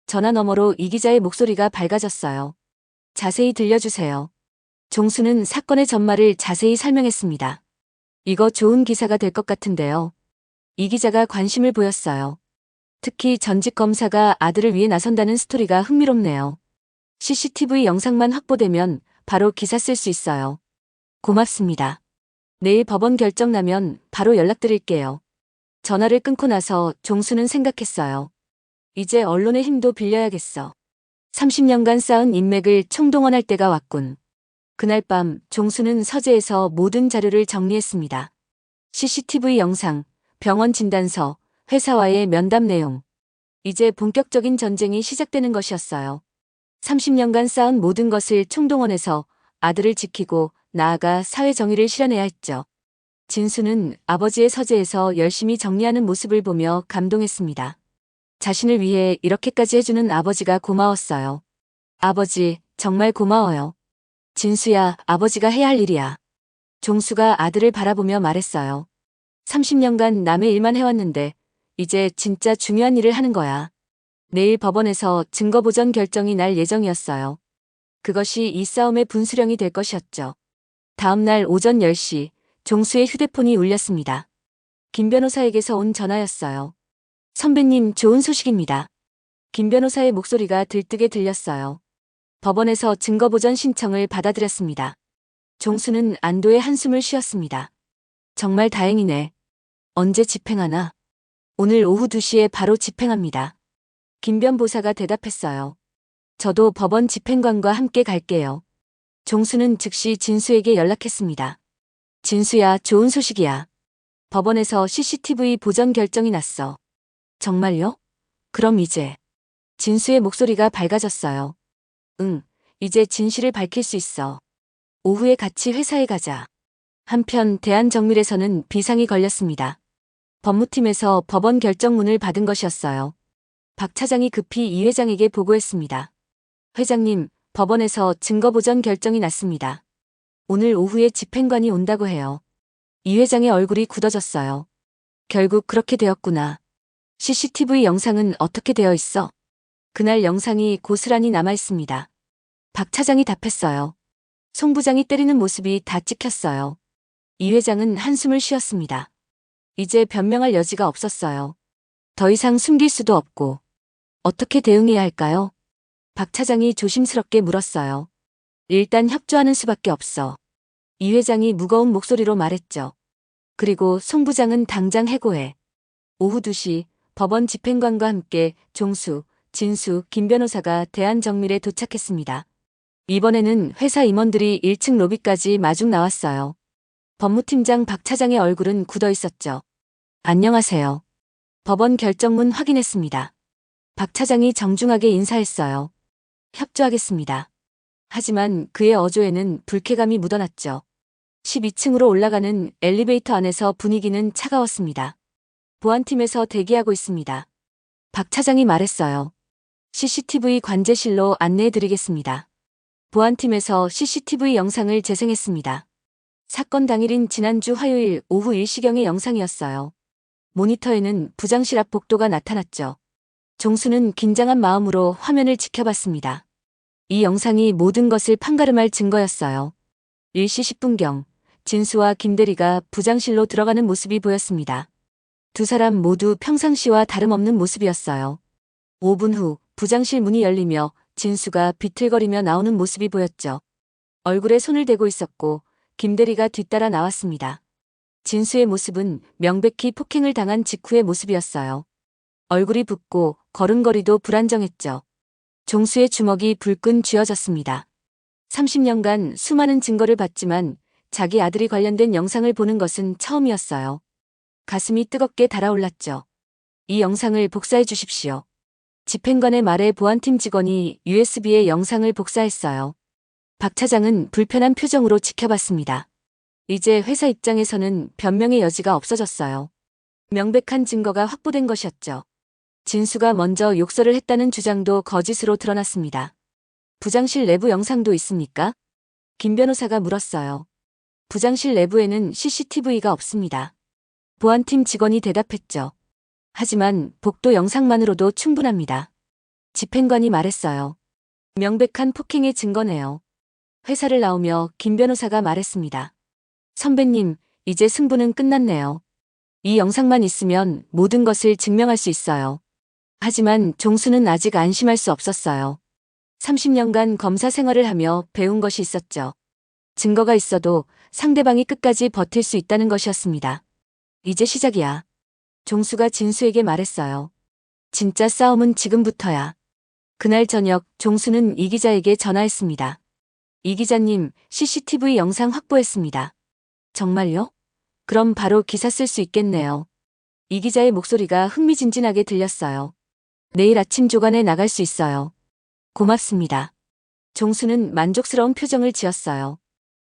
전화 너머로 이 기자의 목소리가 밝아졌어요. 자세히 들려주세요. 종수는 사건의 전말을 자세히 설명했습니다. 이거 좋은 기사가 될 것 같은데요. 이 기자가 관심을 보였어요. 특히 전직 검사가 아들을 위해 나선다는 스토리가 흥미롭네요. CCTV 영상만 확보되면 바로 기사 쓸 수 있어요. 고맙습니다. 내일 법원 결정 나면 바로 연락드릴게요. 전화를 끊고 나서 종수는 생각했어요. 이제 언론의 힘도 빌려야겠어. 30년간 쌓은 인맥을 총동원할 때가 왔군. 그날 밤 종수는 서재에서 모든 자료를 정리했습니다. CCTV 영상, 병원 진단서, 회사와의 면담 내용. 이제 본격적인 전쟁이 시작되는 것이었어요. 30년간 쌓은 모든 것을 총동원해서 아들을 지키고 나아가 사회 정의를 실현해야 했죠. 진수는 아버지의 서재에서 열심히 정리하는 모습을 보며 감동했습니다. 자신을 위해 이렇게까지 해주는 아버지가 고마웠어요. 아버지, 정말 고마워요. 진수야, 아버지가 해야 할 일이야. 종수가 아들을 바라보며 말했어요. 30년간 남의 일만 해왔는데 이제 진짜 중요한 일을 하는 거야. 내일 법원에서 증거보전 결정이 날 예정이었어요. 그것이 이 싸움의 분수령이 될 것이었죠. 다음 날 오전 10시 종수의 휴대폰이 울렸습니다. 김 변호사에게서 온 전화였어요. 선배님, 좋은 소식입니다. 김 변호사의 목소리가 들뜨게 들렸어요. 법원에서 증거보전 신청을 받아들였습니다. 종수는 안도의 한숨을 쉬었습니다. 정말 다행이네. 언제 집행하나? 오늘 오후 2시에 바로 집행합니다. 김 변보사가 대답했어요. 저도 법원 집행관과 함께 갈게요. 종수는 즉시 진수에게 연락했습니다. 진수야, 좋은 소식이야. 법원에서 CCTV 보전 결정이 났어. 정말요? 그럼 이제. 진수의 목소리가 밝아졌어요. 응, 이제 진실을 밝힐 수 있어. 오후에 같이 회사에 가자. 한편 대한정밀에서는 비상이 걸렸습니다. 법무팀에서 법원 결정문을 받은 것이었어요. 박 차장이 급히 이 회장에게 보고했습니다. 회장님, 법원에서 증거보전 결정이 났습니다. 오늘 오후에 집행관이 온다고 해요. 이 회장의 얼굴이 굳어졌어요. 결국 그렇게 되었구나. CCTV 영상은 어떻게 되어 있어? 그날 영상이 고스란히 남아 있습니다. 박 차장이 답했어요. 송 부장이 때리는 모습이 다 찍혔어요. 이 회장은 한숨을 쉬었습니다. 이제 변명할 여지가 없었어요. 더 이상 숨길 수도 없고. 어떻게 대응해야 할까요? 박 차장이 조심스럽게 물었어요. 일단 협조하는 수밖에 없어. 이 회장이 무거운 목소리로 말했죠. 그리고 송 부장은 당장 해고해. 오후 2시 법원 집행관과 함께 종수, 진수, 김 변호사가 대한정밀에 도착했습니다. 이번에는 회사 임원들이 1층 로비까지 마중 나왔어요. 법무팀장 박 차장의 얼굴은 굳어 있었죠. 안녕하세요. 법원 결정문 확인했습니다. 박 차장이 정중하게 인사했어요. 협조하겠습니다. 하지만 그의 어조에는 불쾌감이 묻어났죠. 12층으로 올라가는 엘리베이터 안에서 분위기는 차가웠습니다. 보안팀에서 대기하고 있습니다. 박 차장이 말했어요. CCTV 관제실로 안내해드리겠습니다. 보안팀에서 CCTV 영상을 재생했습니다. 사건 당일인 지난주 화요일 오후 1시경의 영상이었어요. 모니터에는 부장실 앞 복도가 나타났죠. 종수는 긴장한 마음으로 화면을 지켜봤습니다. 이 영상이 모든 것을 판가름할 증거였어요. 1시 10분경 진수와 김대리가 부장실로 들어가는 모습이 보였습니다. 두 사람 모두 평상시와 다름없는 모습이었어요. 5분 후 부장실 문이 열리며 진수가 비틀거리며 나오는 모습이 보였죠. 얼굴에 손을 대고 있었고 김대리가 뒤따라 나왔습니다. 진수의 모습은 명백히 폭행을 당한 직후의 모습이었어요. 얼굴이 붓고 걸음걸이도 불안정했죠. 종수의 주먹이 불끈 쥐어졌습니다. 30년간 수많은 증거를 봤지만 자기 아들이 관련된 영상을 보는 것은 처음이었어요. 가슴이 뜨겁게 달아올랐죠. 이 영상을 복사해 주십시오. 집행관의 말에 보안팀 직원이 USB에 영상을 복사했어요. 박 차장은 불편한 표정으로 지켜봤습니다. 이제 회사 입장에서는 변명의 여지가 없어졌어요. 명백한 증거가 확보된 것이었죠. 진수가 먼저 욕설을 했다는 주장도 거짓으로 드러났습니다. 부장실 내부 영상도 있습니까? 김 변호사가 물었어요. 부장실 내부에는 CCTV가 없습니다. 보안팀 직원이 대답했죠. 하지만 복도 영상만으로도 충분합니다. 집행관이 말했어요. 명백한 폭행의 증거네요. 회사를 나오며 김 변호사가 말했습니다. 선배님, 이제 승부는 끝났네요. 이 영상만 있으면 모든 것을 증명할 수 있어요. 하지만 종수는 아직 안심할 수 없었어요. 30년간 검사 생활을 하며 배운 것이 있었죠. 증거가 있어도 상대방이 끝까지 버틸 수 있다는 것이었습니다. 이제 시작이야. 종수가 진수에게 말했어요. 진짜 싸움은 지금부터야. 그날 저녁 종수는 이 기자에게 전화했습니다. 이 기자님, CCTV 영상 확보했습니다. 정말요? 그럼 바로 기사 쓸 수 있겠네요. 이 기자의 목소리가 흥미진진하게 들렸어요. 내일 아침 조간에 나갈 수 있어요. 고맙습니다. 종수는 만족스러운 표정을 지었어요.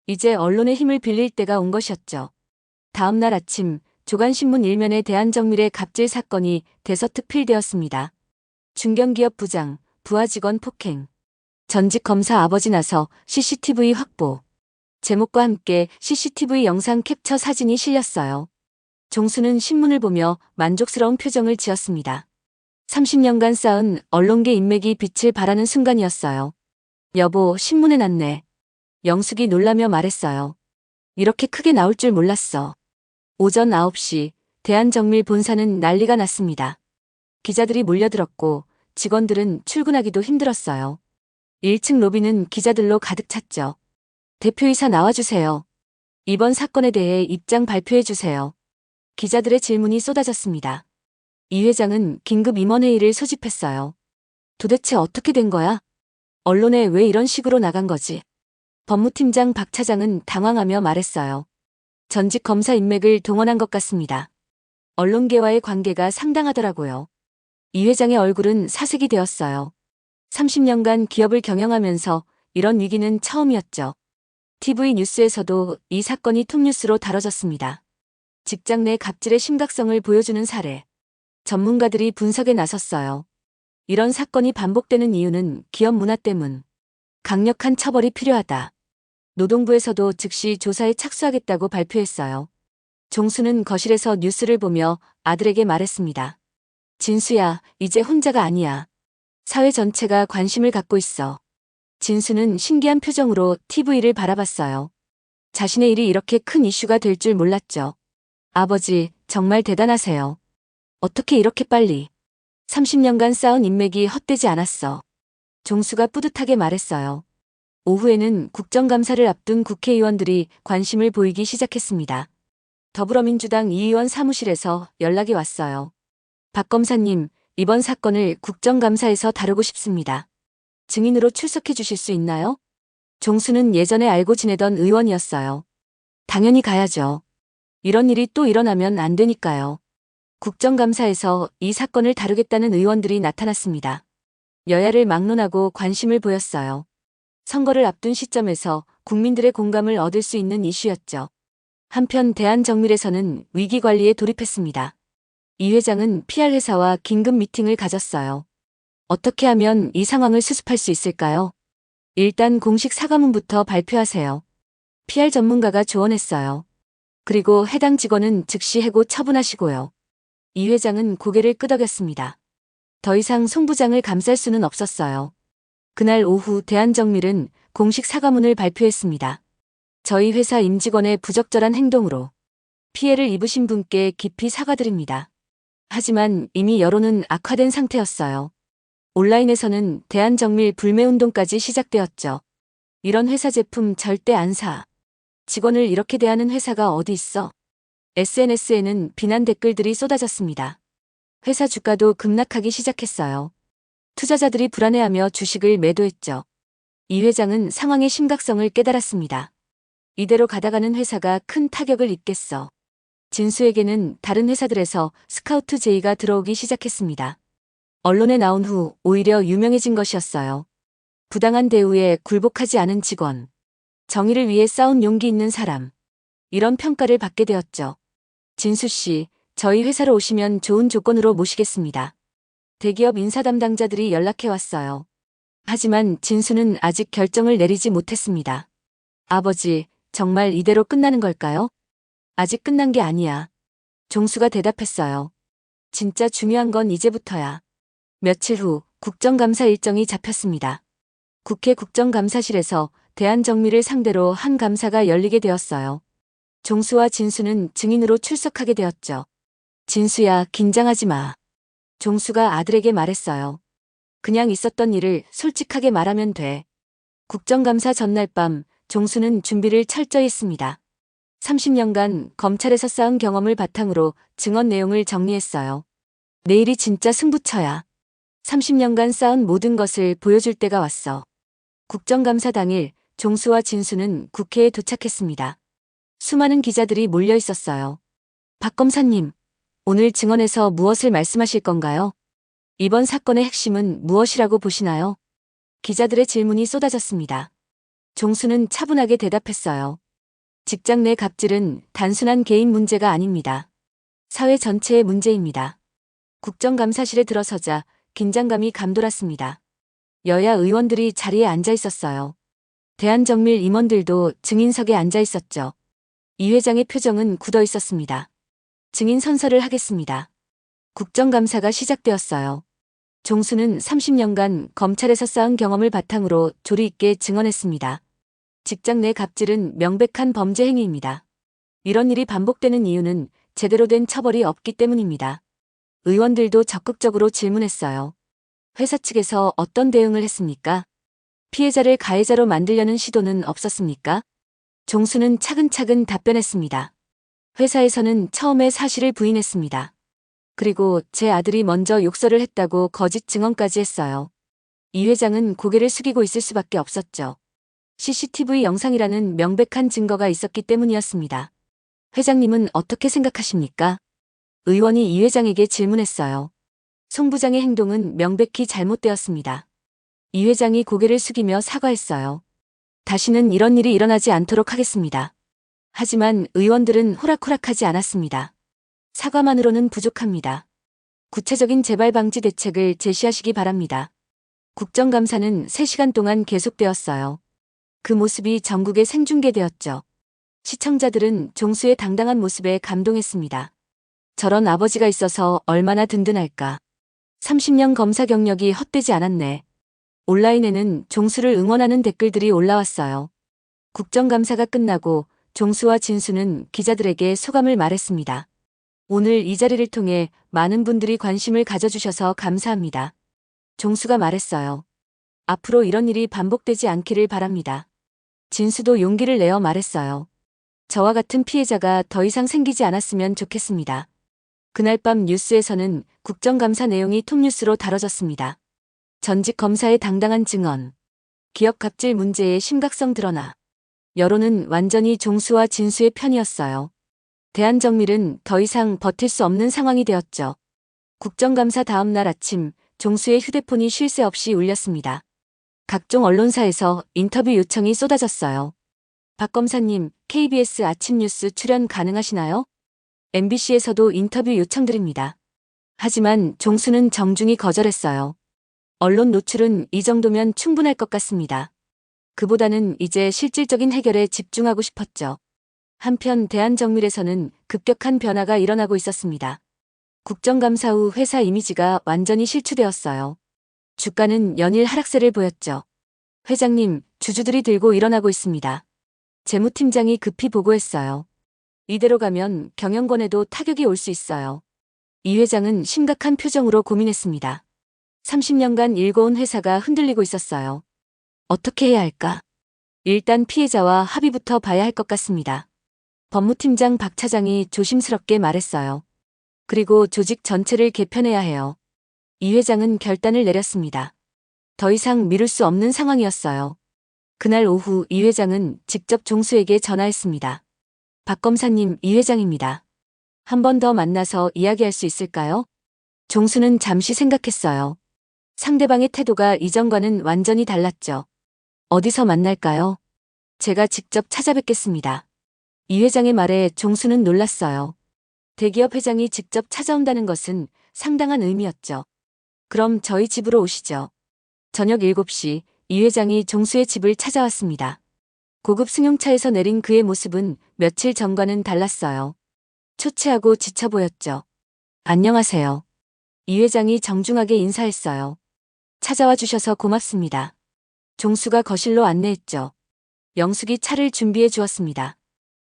이제 언론의 힘을 빌릴 때가 온 것이었죠. 다음 날 아침 조간신문 일면에 대한정밀의 갑질 사건이 대서특필되었습니다. 중견기업 부장, 부하 직원 폭행. 전직 검사 아버지 나서 CCTV 확보. 제목과 함께 CCTV 영상 캡처 사진이 실렸어요. 종수는 신문을 보며 만족스러운 표정을 지었습니다. 30년간 쌓은 언론계 인맥이 빛을 발하는 순간이었어요. 여보, 신문에 났네. 영숙이 놀라며 말했어요. 이렇게 크게 나올 줄 몰랐어. 오전 9시 대한정밀 본사는 난리가 났습니다. 기자들이 몰려들었고 직원들은 출근하기도 힘들었어요. 1층 로비는 기자들로 가득 찼죠. 대표이사 나와주세요. 이번 사건에 대해 입장 발표해주세요. 기자들의 질문이 쏟아졌습니다. 이 회장은 긴급 임원회의를 소집했어요. 도대체 어떻게 된 거야? 언론에 왜 이런 식으로 나간 거지? 법무팀장 박 차장은 당황하며 말했어요. 전직 검사 인맥을 동원한 것 같습니다. 언론계와의 관계가 상당하더라고요. 이 회장의 얼굴은 사색이 되었어요. 30년간 기업을 경영하면서 이런 위기는 처음이었죠. TV 뉴스에서도 이 사건이 톱뉴스로 다뤄졌습니다. 직장 내 갑질의 심각성을 보여주는 사례. 전문가들이 분석에 나섰어요. 이런 사건이 반복되는 이유는 기업 문화 때문. 강력한 처벌이 필요하다. 노동부에서도 즉시 조사에 착수하겠다고 발표했어요. 종수는 거실에서 뉴스를 보며 아들에게 말했습니다. 진수야, 이제 혼자가 아니야. 사회 전체가 관심을 갖고 있어. 진수는 신기한 표정으로 TV를 바라봤어요. 자신의 일이 이렇게 큰 이슈가 될 줄 몰랐죠. 아버지, 정말 대단하세요. 어떻게 이렇게 빨리. 30년간 쌓은 인맥이 헛되지 않았어. 종수가 뿌듯하게 말했어요. 오후에는 국정감사를 앞둔 국회의원들이 관심을 보이기 시작했습니다. 더불어민주당 이 의원 사무실에서 연락이 왔어요. 박 검사님, 이번 사건을 국정감사에서 다루고 싶습니다. 증인으로 출석해 주실 수 있나요? 종수는 예전에 알고 지내던 의원이었어요. 당연히 가야죠. 이런 일이 또 일어나면 안 되니까요. 국정감사에서 이 사건을 다루겠다는 의원들이 나타났습니다. 여야를 막론하고 관심을 보였어요. 선거를 앞둔 시점에서 국민들의 공감을 얻을 수 있는 이슈였죠. 한편 대한정밀에서는 위기관리에 돌입했습니다. 이 회장은 PR 회사와 긴급 미팅을 가졌어요. 어떻게 하면 이 상황을 수습할 수 있을까요? 일단 공식 사과문부터 발표하세요. PR 전문가가 조언했어요. 그리고 해당 직원은 즉시 해고 처분하시고요. 이 회장은 고개를 끄덕였습니다. 더 이상 송 부장을 감쌀 수는 없었어요. 그날 오후 대한정밀은 공식 사과문을 발표했습니다. 저희 회사 임직원의 부적절한 행동으로 피해를 입으신 분께 깊이 사과드립니다. 하지만 이미 여론은 악화된 상태였어요. 온라인에서는 대한정밀 불매운동까지 시작되었죠. 이런 회사 제품 절대 안 사. 직원을 이렇게 대하는 회사가 어디 있어? SNS에는 비난 댓글들이 쏟아졌습니다. 회사 주가도 급락하기 시작했어요. 투자자들이 불안해하며 주식을 매도했죠. 이 회장은 상황의 심각성을 깨달았습니다. 이대로 가다가는 회사가 큰 타격을 입겠어. 진수에게는 다른 회사들에서 스카우트 제의가 들어오기 시작했습니다. 언론에 나온 후 오히려 유명해진 것이었어요. 부당한 대우에 굴복하지 않은 직원. 정의를 위해 싸운 용기 있는 사람. 이런 평가를 받게 되었죠. 진수 씨, 저희 회사로 오시면 좋은 조건으로 모시겠습니다. 대기업 인사 담당자들이 연락해 왔어요. 하지만 진수는 아직 결정을 내리지 못했습니다. 아버지, 정말 이대로 끝나는 걸까요? 아직 끝난 게 아니야. 종수가 대답했어요. 진짜 중요한 건 이제부터야. 며칠 후 국정감사 일정이 잡혔습니다. 국회 국정감사실에서 대한정밀을 상대로 한 감사가 열리게 되었어요. 종수와 진수는 증인으로 출석하게 되었죠. 진수야, 긴장하지 마. 종수가 아들에게 말했어요. 그냥 있었던 일을 솔직하게 말하면 돼. 국정감사 전날 밤 종수는 준비를 철저히 했습니다. 30년간 검찰에서 쌓은 경험을 바탕으로 증언 내용을 정리했어요. 내일이 진짜 승부처야. 30년간 쌓은 모든 것을 보여줄 때가 왔어. 국정감사 당일 종수와 진수는 국회에 도착했습니다. 수많은 기자들이 몰려 있었어요. 박 검사님, 오늘 증언에서 무엇을 말씀하실 건가요? 이번 사건의 핵심은 무엇이라고 보시나요? 기자들의 질문이 쏟아졌습니다. 종수는 차분하게 대답했어요. 직장 내 갑질은 단순한 개인 문제가 아닙니다. 사회 전체의 문제입니다. 국정감사실에 들어서자 긴장감이 감돌았습니다. 여야 의원들이 자리에 앉아 있었어요. 대한정밀 임원들도 증인석에 앉아 있었죠. 이 회장의 표정은 굳어 있었습니다. 증인 선서를 하겠습니다. 국정감사가 시작되었어요. 종수는 30년간 검찰에서 쌓은 경험을 바탕으로 조리 있게 증언했습니다. 직장 내 갑질은 명백한 범죄 행위입니다. 이런 일이 반복되는 이유는 제대로 된 처벌이 없기 때문입니다. 의원들도 적극적으로 질문했어요. 회사 측에서 어떤 대응을 했습니까? 피해자를 가해자로 만들려는 시도는 없었습니까? 종수는 차근차근 답변했습니다. 회사에서는 처음에 사실을 부인했습니다. 그리고 제 아들이 먼저 욕설을 했다고 거짓 증언까지 했어요. 이 회장은 고개를 숙이고 있을 수밖에 없었죠. CCTV 영상이라는 명백한 증거가 있었기 때문이었습니다. 회장님은 어떻게 생각하십니까? 의원이 이 회장에게 질문했어요. 송 부장의 행동은 명백히 잘못되었습니다. 이 회장이 고개를 숙이며 사과했어요. 다시는 이런 일이 일어나지 않도록 하겠습니다. 하지만 의원들은 호락호락하지 않았습니다. 사과만으로는 부족합니다. 구체적인 재발 방지 대책을 제시하시기 바랍니다. 국정감사는 3시간 동안 계속되었어요. 그 모습이 전국에 생중계되었죠. 시청자들은 종수의 당당한 모습에 감동했습니다. 저런 아버지가 있어서 얼마나 든든할까. 30년 검사 경력이 헛되지 않았네. 온라인에는 종수를 응원하는 댓글들이 올라왔어요. 국정감사가 끝나고 종수와 진수는 기자들에게 소감을 말했습니다. 오늘 이 자리를 통해 많은 분들이 관심을 가져주셔서 감사합니다. 종수가 말했어요. 앞으로 이런 일이 반복되지 않기를 바랍니다. 진수도 용기를 내어 말했어요. 저와 같은 피해자가 더 이상 생기지 않았으면 좋겠습니다. 그날 밤 뉴스에서는 국정감사 내용이 톱뉴스로 다뤄졌습니다. 전직 검사의 당당한 증언, 기업 갑질 문제의 심각성 드러나, 여론은 완전히 종수와 진수의 편이었어요. 대한정밀은 더 이상 버틸 수 없는 상황이 되었죠. 국정감사 다음 날 아침 종수의 휴대폰이 쉴 새 없이 울렸습니다. 각종 언론사에서 인터뷰 요청이 쏟아졌어요. 박 검사님, KBS 아침 뉴스 출연 가능하시나요? MBC에서도 인터뷰 요청드립니다. 하지만 종수는 정중히 거절했어요. 언론 노출은 이 정도면 충분할 것 같습니다. 그보다는 이제 실질적인 해결에 집중하고 싶었죠. 한편 대한정밀에서는 급격한 변화가 일어나고 있었습니다. 국정감사 후 회사 이미지가 완전히 실추되었어요. 주가는 연일 하락세를 보였죠. 회장님, 주주들이 들고 일어나고 있습니다. 재무팀장이 급히 보고했어요. 이대로 가면 경영권에도 타격이 올 수 있어요. 이 회장은 심각한 표정으로 고민했습니다. 30년간 일궈온 회사가 흔들리고 있었어요. 어떻게 해야 할까? 일단 피해자와 합의부터 봐야 할 것 같습니다. 법무팀장 박 차장이 조심스럽게 말했어요. 그리고 조직 전체를 개편해야 해요. 이 회장은 결단을 내렸습니다. 더 이상 미룰 수 없는 상황이었어요. 그날 오후 이 회장은 직접 종수에게 전화했습니다. 박 검사님, 이 회장입니다. 한 번 더 만나서 이야기할 수 있을까요? 종수는 잠시 생각했어요. 상대방의 태도가 이전과는 완전히 달랐죠. 어디서 만날까요? 제가 직접 찾아뵙겠습니다. 이 회장의 말에 종수는 놀랐어요. 대기업 회장이 직접 찾아온다는 것은 상당한 의미였죠. 그럼 저희 집으로 오시죠. 저녁 7시 이 회장이 종수의 집을 찾아왔습니다. 고급 승용차에서 내린 그의 모습은 며칠 전과는 달랐어요. 초췌하고 지쳐 보였죠. 안녕하세요. 이 회장이 정중하게 인사했어요. 찾아와 주셔서 고맙습니다. 종수가 거실로 안내했죠. 영숙이 차를 준비해 주었습니다.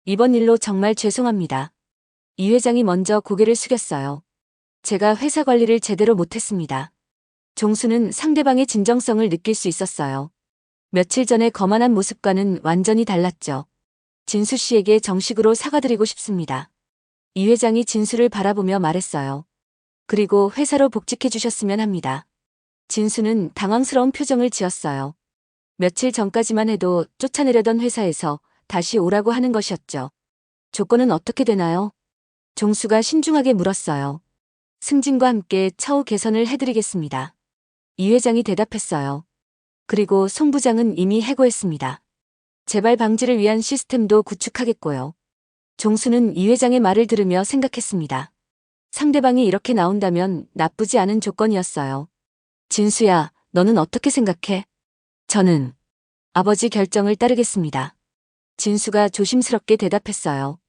이번 일로 정말 죄송합니다. 이 회장이 먼저 고개를 숙였어요. 제가 회사 관리를 제대로 못했습니다. 종수는 상대방의 진정성을 느낄 수 있었어요. 며칠 전의 거만한 모습과는 완전히 달랐죠. 진수 씨에게 정식으로 사과드리고 싶습니다. 이 회장이 진수를 바라보며 말했어요. 그리고 회사로 복직해 주셨으면 합니다. 진수는 당황스러운 표정을 지었어요. 며칠 전까지만 해도 쫓아내려던 회사에서 다시 오라고 하는 것이었죠. 조건은 어떻게 되나요? 종수가 신중하게 물었어요. 승진과 함께 처우 개선을 해드리겠습니다. 이 회장이 대답했어요. 그리고 송 부장은 이미 해고했습니다. 재발 방지를 위한 시스템도 구축하겠고요. 종수는 이 회장의 말을 들으며 생각했습니다. 상대방이 이렇게 나온다면 나쁘지 않은 조건이었어요. 진수야, 너는 어떻게 생각해? 저는 아버지 결정을 따르겠습니다. 진수가 조심스럽게 대답했어요.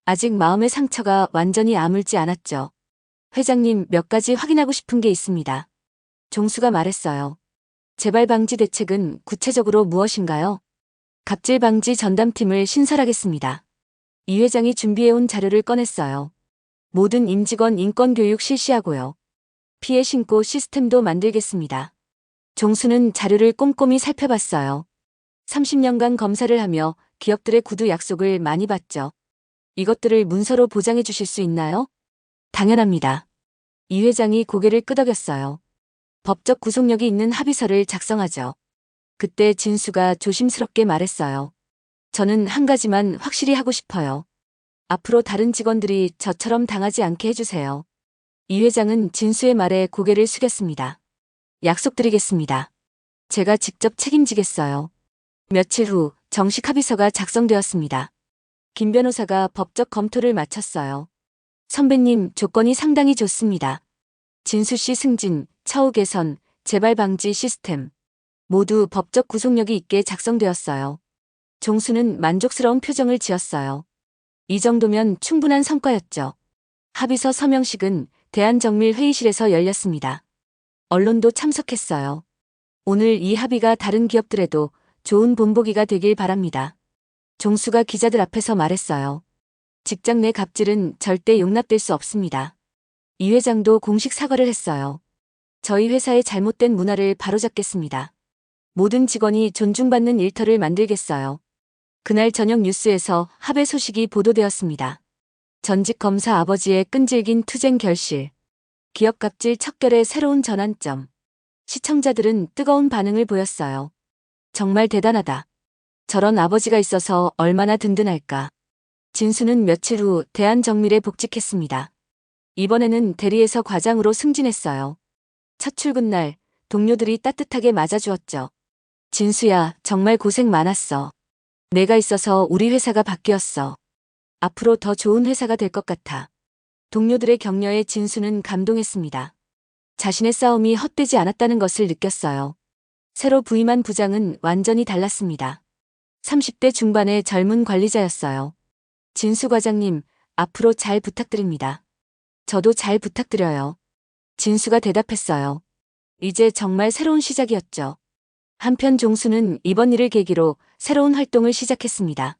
아직 마음의 상처가 완전히 아물지 않았죠. 회장님, 몇 가지 확인하고 싶은 게 있습니다. 종수가 말했어요. 재발 방지 대책은 구체적으로 무엇인가요? 갑질 방지 전담팀을 신설하겠습니다. 이 회장이 준비해온 자료를 꺼냈어요. 모든 임직원 인권교육 실시하고요. 피해 신고 시스템도 만들겠습니다. 종수는 자료를 꼼꼼히 살펴봤어요. 30년간 검사를 하며 기업들의 구두 약속을 많이 봤죠. 이것들을 문서로 보장해 주실 수 있나요? 당연합니다. 이 회장이 고개를 끄덕였어요. 법적 구속력이 있는 합의서를 작성하죠. 그때 진수가 조심스럽게 말했어요. 저는 한 가지만 확실히 하고 싶어요. 앞으로 다른 직원들이 저처럼 당하지 않게 해주세요. 이 회장은 진수의 말에 고개를 숙였습니다. 약속드리겠습니다. 제가 직접 책임지겠어요. 며칠 후 정식 합의서가 작성되었습니다. 김 변호사가 법적 검토를 마쳤어요. 선배님, 조건이 상당히 좋습니다. 진수 씨 승진, 처우 개선, 재발 방지 시스템 모두 법적 구속력이 있게 작성되었어요. 종수는 만족스러운 표정을 지었어요. 이 정도면 충분한 성과였죠. 합의서 서명식은 대한정밀회의실에서 열렸습니다. 언론도 참석했어요. 오늘 이 합의가 다른 기업들에도 좋은 본보기가 되길 바랍니다. 종수가 기자들 앞에서 말했어요. 직장 내 갑질은 절대 용납될 수 없습니다. 이 회장도 공식 사과를 했어요. 저희 회사의 잘못된 문화를 바로잡겠습니다. 모든 직원이 존중받는 일터를 만들겠어요. 그날 저녁 뉴스에서 합의 소식이 보도되었습니다. 전직 검사 아버지의 끈질긴 투쟁 결실. 기업 갑질 척결의 새로운 전환점. 시청자들은 뜨거운 반응을 보였어요. 정말 대단하다. 저런 아버지가 있어서 얼마나 든든할까. 진수는 며칠 후 대한정밀에 복직했습니다. 이번에는 대리에서 과장으로 승진했어요. 첫 출근 날 동료들이 따뜻하게 맞아주었죠. 진수야, 정말 고생 많았어. 내가 있어서 우리 회사가 바뀌었어. 앞으로 더 좋은 회사가 될 것 같아. 동료들의 격려에 진수는 감동했습니다. 자신의 싸움이 헛되지 않았다는 것을 느꼈어요. 새로 부임한 부장은 완전히 달랐습니다. 30대 중반의 젊은 관리자였어요. 진수 과장님, 앞으로 잘 부탁드립니다. 저도 잘 부탁드려요. 진수가 대답했어요. 이제 정말 새로운 시작이었죠. 한편 종수는 이번 일을 계기로 새로운 활동을 시작했습니다.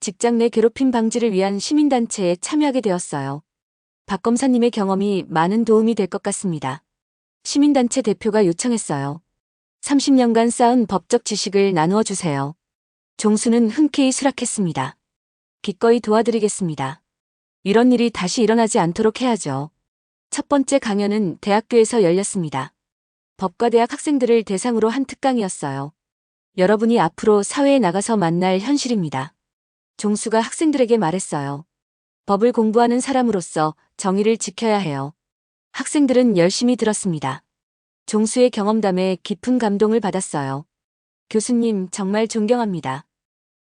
직장 내 괴롭힘 방지를 위한 시민단체에 참여하게 되었어요. 박 검사님의 경험이 많은 도움이 될 것 같습니다. 시민단체 대표가 요청했어요. 30년간 쌓은 법적 지식을 나누어 주세요. 종수는 흔쾌히 수락했습니다. 기꺼이 도와드리겠습니다. 이런 일이 다시 일어나지 않도록 해야죠. 첫 번째 강연은 대학교에서 열렸습니다. 법과대학 학생들을 대상으로 한 특강이었어요. 여러분이 앞으로 사회에 나가서 만날 현실입니다. 종수가 학생들에게 말했어요. 법을 공부하는 사람으로서 정의를 지켜야 해요. 학생들은 열심히 들었습니다. 종수의 경험담에 깊은 감동을 받았어요. 교수님, 정말 존경합니다.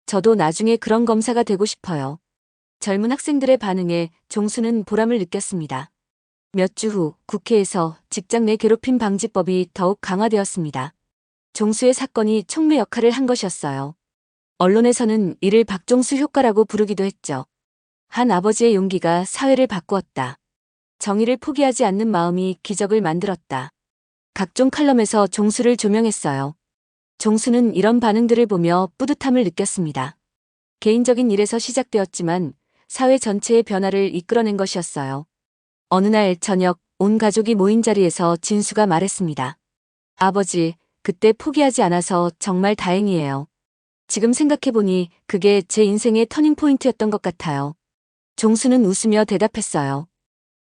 저도 나중에 그런 검사가 되고 싶어요. 젊은 학생들의 반응에 종수는 보람을 느꼈습니다. 몇 주 후 국회에서 직장 내 괴롭힘 방지법이 더욱 강화되었습니다. 종수의 사건이 촉매 역할을 한 것이었어요. 언론에서는 이를 박종수 효과라고 부르기도 했죠. 한 아버지의 용기가 사회를 바꾸었다. 정의를 포기하지 않는 마음이 기적을 만들었다. 각종 칼럼에서 종수를 조명했어요. 종수는 이런 반응들을 보며 뿌듯함을 느꼈습니다. 개인적인 일에서 시작되었지만 사회 전체의 변화를 이끌어낸 것이었어요. 어느 날 저녁 온 가족이 모인 자리에서 진수가 말했습니다. 아버지, 그때 포기하지 않아서 정말 다행이에요. 지금 생각해보니 그게 제 인생의 터닝포인트였던 것 같아요. 종수는 웃으며 대답했어요.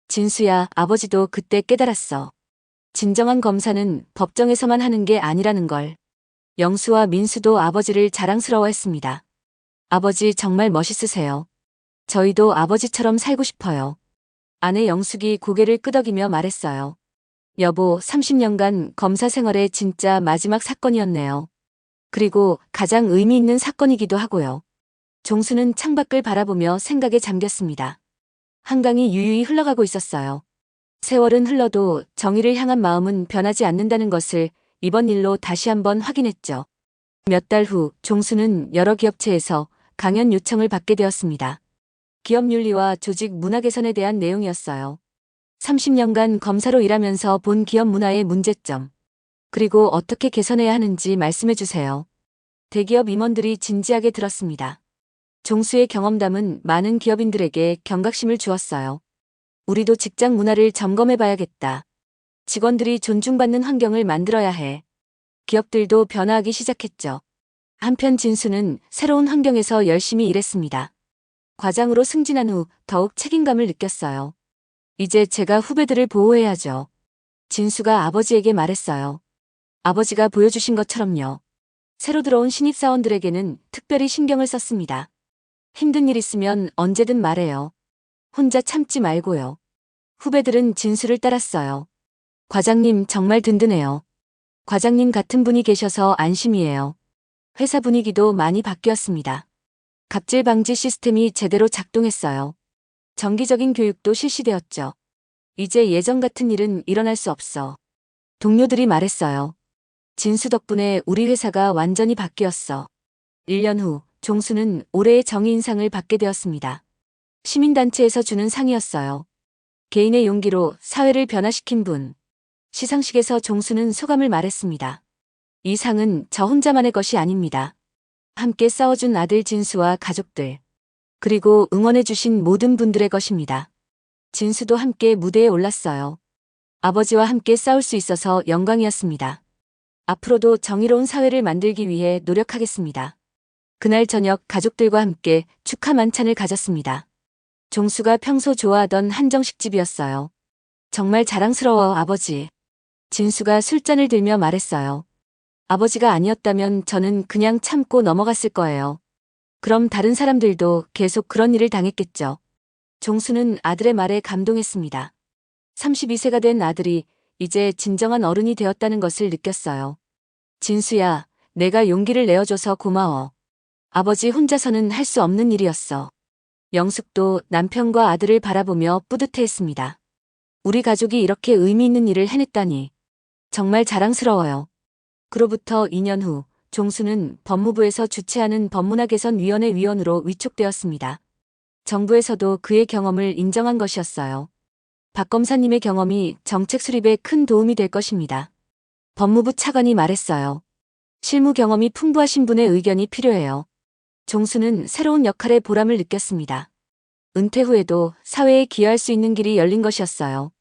진수야, 아버지도 그때 깨달았어. 진정한 검사는 법정에서만 하는 게 아니라는 걸. 영수와 민수도 아버지를 자랑스러워했습니다. 아버지 정말 멋있으세요. 저희도 아버지처럼 살고 싶어요. 아내 영숙이 고개를 끄덕이며 말했어요. 여보, 30년간 검사 생활의 진짜 마지막 사건이었네요. 그리고 가장 의미 있는 사건이기도 하고요. 종수는 창밖을 바라보며 생각에 잠겼습니다. 한강이 유유히 흘러가고 있었어요. 세월은 흘러도 정의를 향한 마음은 변하지 않는다는 것을 이번 일로 다시 한번 확인했죠. 몇 달 후 종수는 여러 기업체에서 강연 요청을 받게 되었습니다. 기업 윤리와 조직 문화 개선에 대한 내용이었어요. 30년간 검사로 일하면서 본 기업 문화의 문제점, 그리고 어떻게 개선해야 하는지 말씀해 주세요. 대기업 임원들이 진지하게 들었습니다. 종수의 경험담은 많은 기업인들에게 경각심을 주었어요. 우리도 직장 문화를 점검해 봐야겠다. 직원들이 존중받는 환경을 만들어야 해. 기업들도 변화하기 시작했죠. 한편 진수는 새로운 환경에서 열심히 일했습니다. 과장으로 승진한 후 더욱 책임감을 느꼈어요. 이제 제가 후배들을 보호해야죠. 진수가 아버지에게 말했어요. 아버지가 보여주신 것처럼요. 새로 들어온 신입사원들에게는 특별히 신경을 썼습니다. 힘든 일 있으면 언제든 말해요. 혼자 참지 말고요. 후배들은 진수를 따랐어요. 과장님 정말 든든해요. 과장님 같은 분이 계셔서 안심이에요. 회사 분위기도 많이 바뀌었습니다. 갑질 방지 시스템이 제대로 작동했어요. 정기적인 교육도 실시되었죠. 이제 예전 같은 일은 일어날 수 없어. 동료들이 말했어요. 진수 덕분에 우리 회사가 완전히 바뀌었어. 1년 후 종수는 올해의 정의인상을 받게 되었습니다. 시민단체에서 주는 상이었어요. 개인의 용기로 사회를 변화시킨 분. 시상식에서 종수는 소감을 말했습니다. 이 상은 저 혼자만의 것이 아닙니다. 함께 싸워준 아들 진수와 가족들, 그리고 응원해주신 모든 분들의 것입니다. 진수도 함께 무대에 올랐어요. 아버지와 함께 싸울 수 있어서 영광이었습니다. 앞으로도 정의로운 사회를 만들기 위해 노력하겠습니다. 그날 저녁 가족들과 함께 축하 만찬을 가졌습니다. 종수가 평소 좋아하던 한정식집이었어요. 정말 자랑스러워, 아버지. 진수가 술잔을 들며 말했어요. 아버지가 아니었다면 저는 그냥 참고 넘어갔을 거예요. 그럼 다른 사람들도 계속 그런 일을 당했겠죠. 종수는 아들의 말에 감동했습니다. 32세가 된 아들이 이제 진정한 어른이 되었다는 것을 느꼈어요. 진수야, 내가 용기를 내어줘서 고마워. 아버지 혼자서는 할 수 없는 일이었어. 영숙도 남편과 아들을 바라보며 뿌듯해했습니다. 우리 가족이 이렇게 의미 있는 일을 해냈다니. 정말 자랑스러워요. 그로부터 2년 후 종수는 법무부에서 주최하는 법문화개선위원회 위원으로 위촉되었습니다. 정부에서도 그의 경험을 인정한 것이었어요. 박 검사님의 경험이 정책 수립에 큰 도움이 될 것입니다. 법무부 차관이 말했어요. 실무 경험이 풍부하신 분의 의견이 필요해요. 종수는 새로운 역할의 보람을 느꼈습니다. 은퇴 후에도 사회에 기여할 수 있는 길이 열린 것이었어요.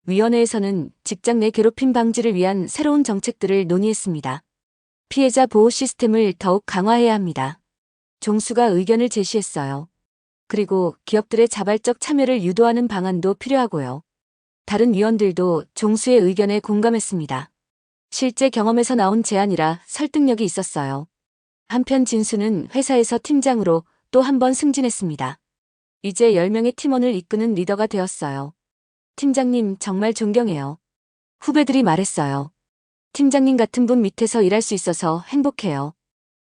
위원회에서는 직장 내 괴롭힘 방지를 위한 새로운 정책들을 논의했습니다. 피해자 보호 시스템을 더욱 강화해야 합니다. 종수가 의견을 제시했어요. 그리고 기업들의 자발적 참여를 유도하는 방안도 필요하고요. 다른 위원들도 종수의 의견에 공감했습니다. 실제 경험에서 나온 제안이라 설득력이 있었어요. 한편 진수는 회사에서 팀장으로 또 한 번 승진했습니다. 이제 10명의 팀원을 이끄는 리더가 되었어요. 팀장님 정말 존경해요. 후배들이 말했어요. 팀장님 같은 분 밑에서 일할 수 있어서 행복해요.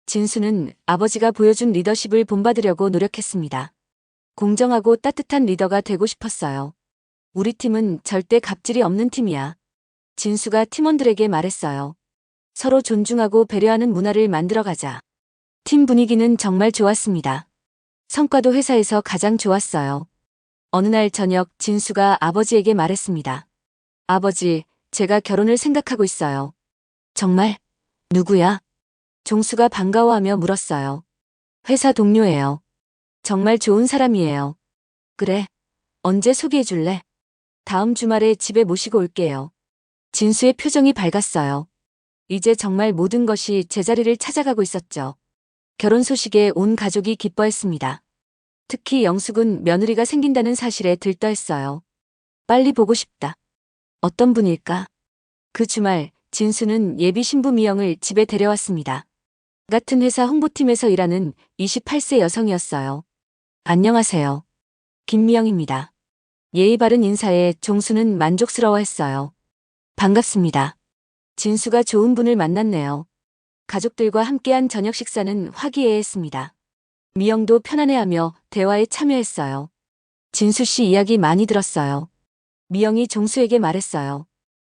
진수는 아버지가 보여준 리더십을 본받으려고 노력했습니다. 공정하고 따뜻한 리더가 되고 싶었어요. 우리 팀은 절대 갑질이 없는 팀이야. 진수가 팀원들에게 말했어요. 서로 존중하고 배려하는 문화를 만들어가자. 팀 분위기는 정말 좋았습니다. 성과도 회사에서 가장 좋았어요. 어느 날 저녁 진수가 아버지에게 말했습니다. 아버지, 제가 결혼을 생각하고 있어요. 정말? 누구야? 종수가 반가워하며 물었어요. 회사 동료예요. 정말 좋은 사람이에요. 그래. 언제 소개해 줄래? 다음 주말에 집에 모시고 올게요. 진수의 표정이 밝았어요. 이제 정말 모든 것이 제자리를 찾아가고 있었죠. 결혼 소식에 온 가족이 기뻐했습니다. 특히 영숙은 며느리가 생긴다는 사실에 들떠했어요. 빨리 보고 싶다. 어떤 분일까? 그 주말 진수는 예비 신부 미영을 집에 데려왔습니다. 같은 회사 홍보팀에서 일하는 28세 여성이었어요. 안녕하세요. 김미영입니다. 예의 바른 인사에 종수는 만족스러워했어요. 반갑습니다. 진수가 좋은 분을 만났네요. 가족들과 함께한 저녁 식사는 화기애애했습니다. 미영도 편안해하며 대화에 참여했어요. 진수 씨 이야기 많이 들었어요. 미영이 종수에게 말했어요.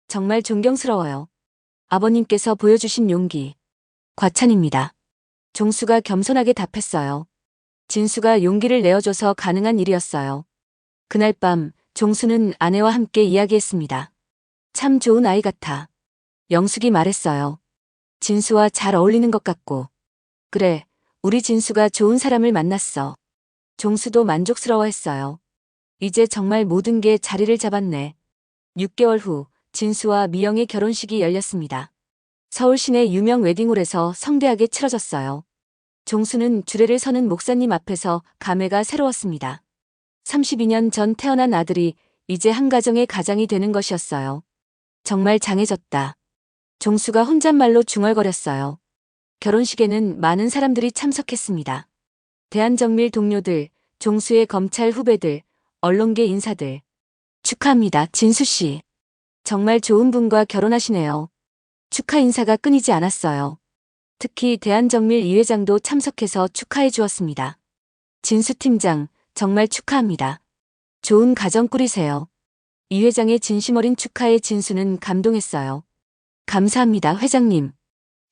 정말 존경스러워요. 아버님께서 보여주신 용기. 과찬입니다. 종수가 겸손하게 답했어요. 진수가 용기를 내어줘서 가능한 일이었어요. 그날 밤 종수는 아내와 함께 이야기했습니다. 참 좋은 아이 같아. 영숙이 말했어요. 진수와 잘 어울리는 것 같고. 그래, 우리 진수가 좋은 사람을 만났어. 종수도 만족스러워했어요. 이제 정말 모든 게 자리를 잡았네. 6개월 후 진수와 미영의 결혼식이 열렸습니다. 서울 시내 유명 웨딩홀에서 성대하게 치러졌어요. 종수는 주례를 서는 목사님 앞에서 감회가 새로웠습니다. 32년 전 태어난 아들이 이제 한 가정의 가장이 되는 것이었어요. 정말 장해졌다. 종수가 혼잣말로 중얼거렸어요. 결혼식에는 많은 사람들이 참석했습니다. 대한정밀 동료들, 종수의 검찰 후배들, 언론계 인사들. 축하합니다, 진수 씨. 정말 좋은 분과 결혼하시네요. 축하 인사가 끊이지 않았어요. 특히 대한정밀 이 회장도 참석해서 축하해 주었습니다. 진수 팀장, 정말 축하합니다. 좋은 가정 꾸리세요. 이 회장의 진심 어린 축하에 진수는 감동했어요. 감사합니다, 회장님.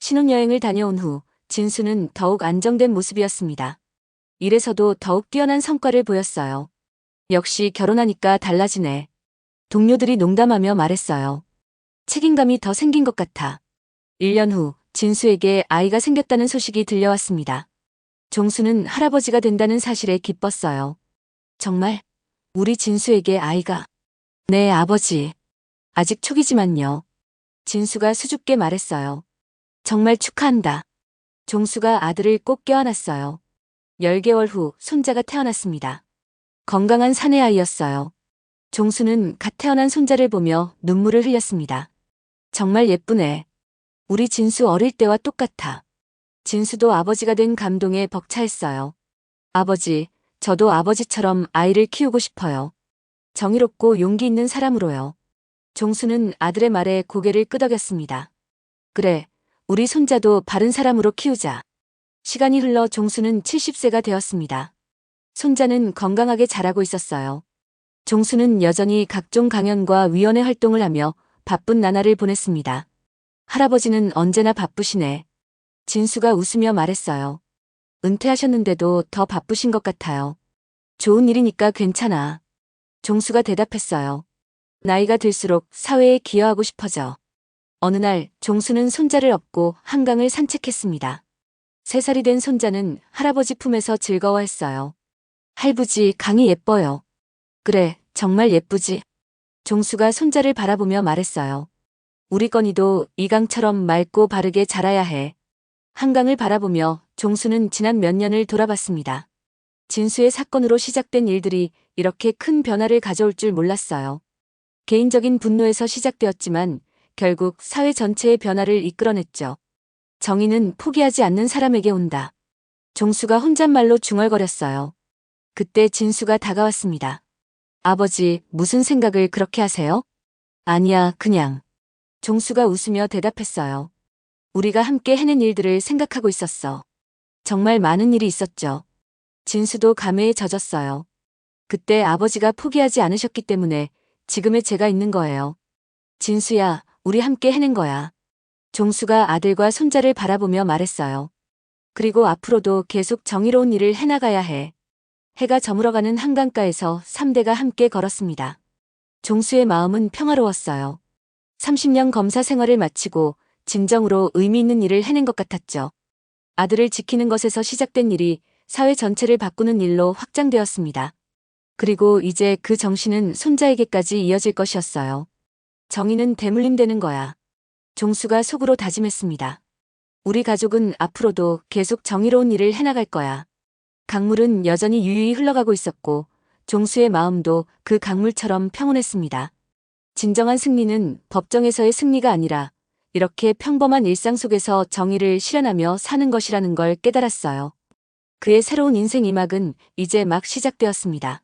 신혼여행을 다녀온 후 진수는 더욱 안정된 모습이었습니다. 일에서도 더욱 뛰어난 성과를 보였어요. 역시 결혼하니까 달라지네. 동료들이 농담하며 말했어요. 책임감이 더 생긴 것 같아. 1년 후 진수에게 아이가 생겼다는 소식이 들려왔습니다. 종수는 할아버지가 된다는 사실에 기뻤어요. 정말? 우리 진수에게 아이가? 네, 아버지. 아직 초기지만요. 진수가 수줍게 말했어요. 정말 축하한다. 종수가 아들을 꼭 껴안았어요. 10개월 후 손자가 태어났습니다. 건강한 사내아이였어요. 종수는 갓 태어난 손자를 보며 눈물을 흘렸습니다. 정말 예쁘네. 우리 진수 어릴 때와 똑같아. 진수도 아버지가 된 감동에 벅차했어요. 아버지, 저도 아버지처럼 아이를 키우고 싶어요. 정의롭고 용기 있는 사람으로요. 종수는 아들의 말에 고개를 끄덕였습니다. 그래, 우리 손자도 바른 사람으로 키우자. 시간이 흘러 종수는 70세가 되었습니다. 손자는 건강하게 자라고 있었어요. 종수는 여전히 각종 강연과 위원회 활동을 하며 바쁜 나날을 보냈습니다. 할아버지는 언제나 바쁘시네. 진수가 웃으며 말했어요. 은퇴하셨는데도 더 바쁘신 것 같아요. 좋은 일이니까 괜찮아. 종수가 대답했어요. 나이가 들수록 사회에 기여하고 싶어져. 어느 날 종수는 손자를 업고 한강을 산책했습니다. 3살이 된 손자는 할아버지 품에서 즐거워했어요. 할부지, 강이 예뻐요. 그래, 정말 예쁘지. 종수가 손자를 바라보며 말했어요. 우리 건이도 이 강처럼 맑고 바르게 자라야 해. 한강을 바라보며 종수는 지난 몇 년을 돌아봤습니다. 진수의 사건으로 시작된 일들이 이렇게 큰 변화를 가져올 줄 몰랐어요. 개인적인 분노에서 시작되었지만 결국 사회 전체의 변화를 이끌어냈죠. 정의는 포기하지 않는 사람에게 온다. 종수가 혼잣말로 중얼거렸어요. 그때 진수가 다가왔습니다. 아버지, 무슨 생각을 그렇게 하세요? 아니야, 그냥. 종수가 웃으며 대답했어요. 우리가 함께 해낸 일들을 생각하고 있었어. 정말 많은 일이 있었죠. 진수도 감회에 젖었어요. 그때 아버지가 포기하지 않으셨기 때문에 지금의 제가 있는 거예요. 진수야, 우리 함께 해낸 거야. 종수가 아들과 손자를 바라보며 말했어요. 그리고 앞으로도 계속 정의로운 일을 해나가야 해. 해가 저물어가는 한강가에서 3대가 함께 걸었습니다. 종수의 마음은 평화로웠어요. 30년 검사 생활을 마치고 진정으로 의미 있는 일을 해낸 것 같았죠. 아들을 지키는 것에서 시작된 일이 사회 전체를 바꾸는 일로 확장되었습니다. 그리고 이제 그 정신은 손자에게까지 이어질 것이었어요. 정의는 대물림되는 거야. 종수가 속으로 다짐했습니다. 우리 가족은 앞으로도 계속 정의로운 일을 해나갈 거야. 강물은 여전히 유유히 흘러가고 있었고 종수의 마음도 그 강물처럼 평온했습니다. 진정한 승리는 법정에서의 승리가 아니라 이렇게 평범한 일상 속에서 정의를 실현하며 사는 것이라는 걸 깨달았어요. 그의 새로운 인생 2막은 이제 막 시작되었습니다.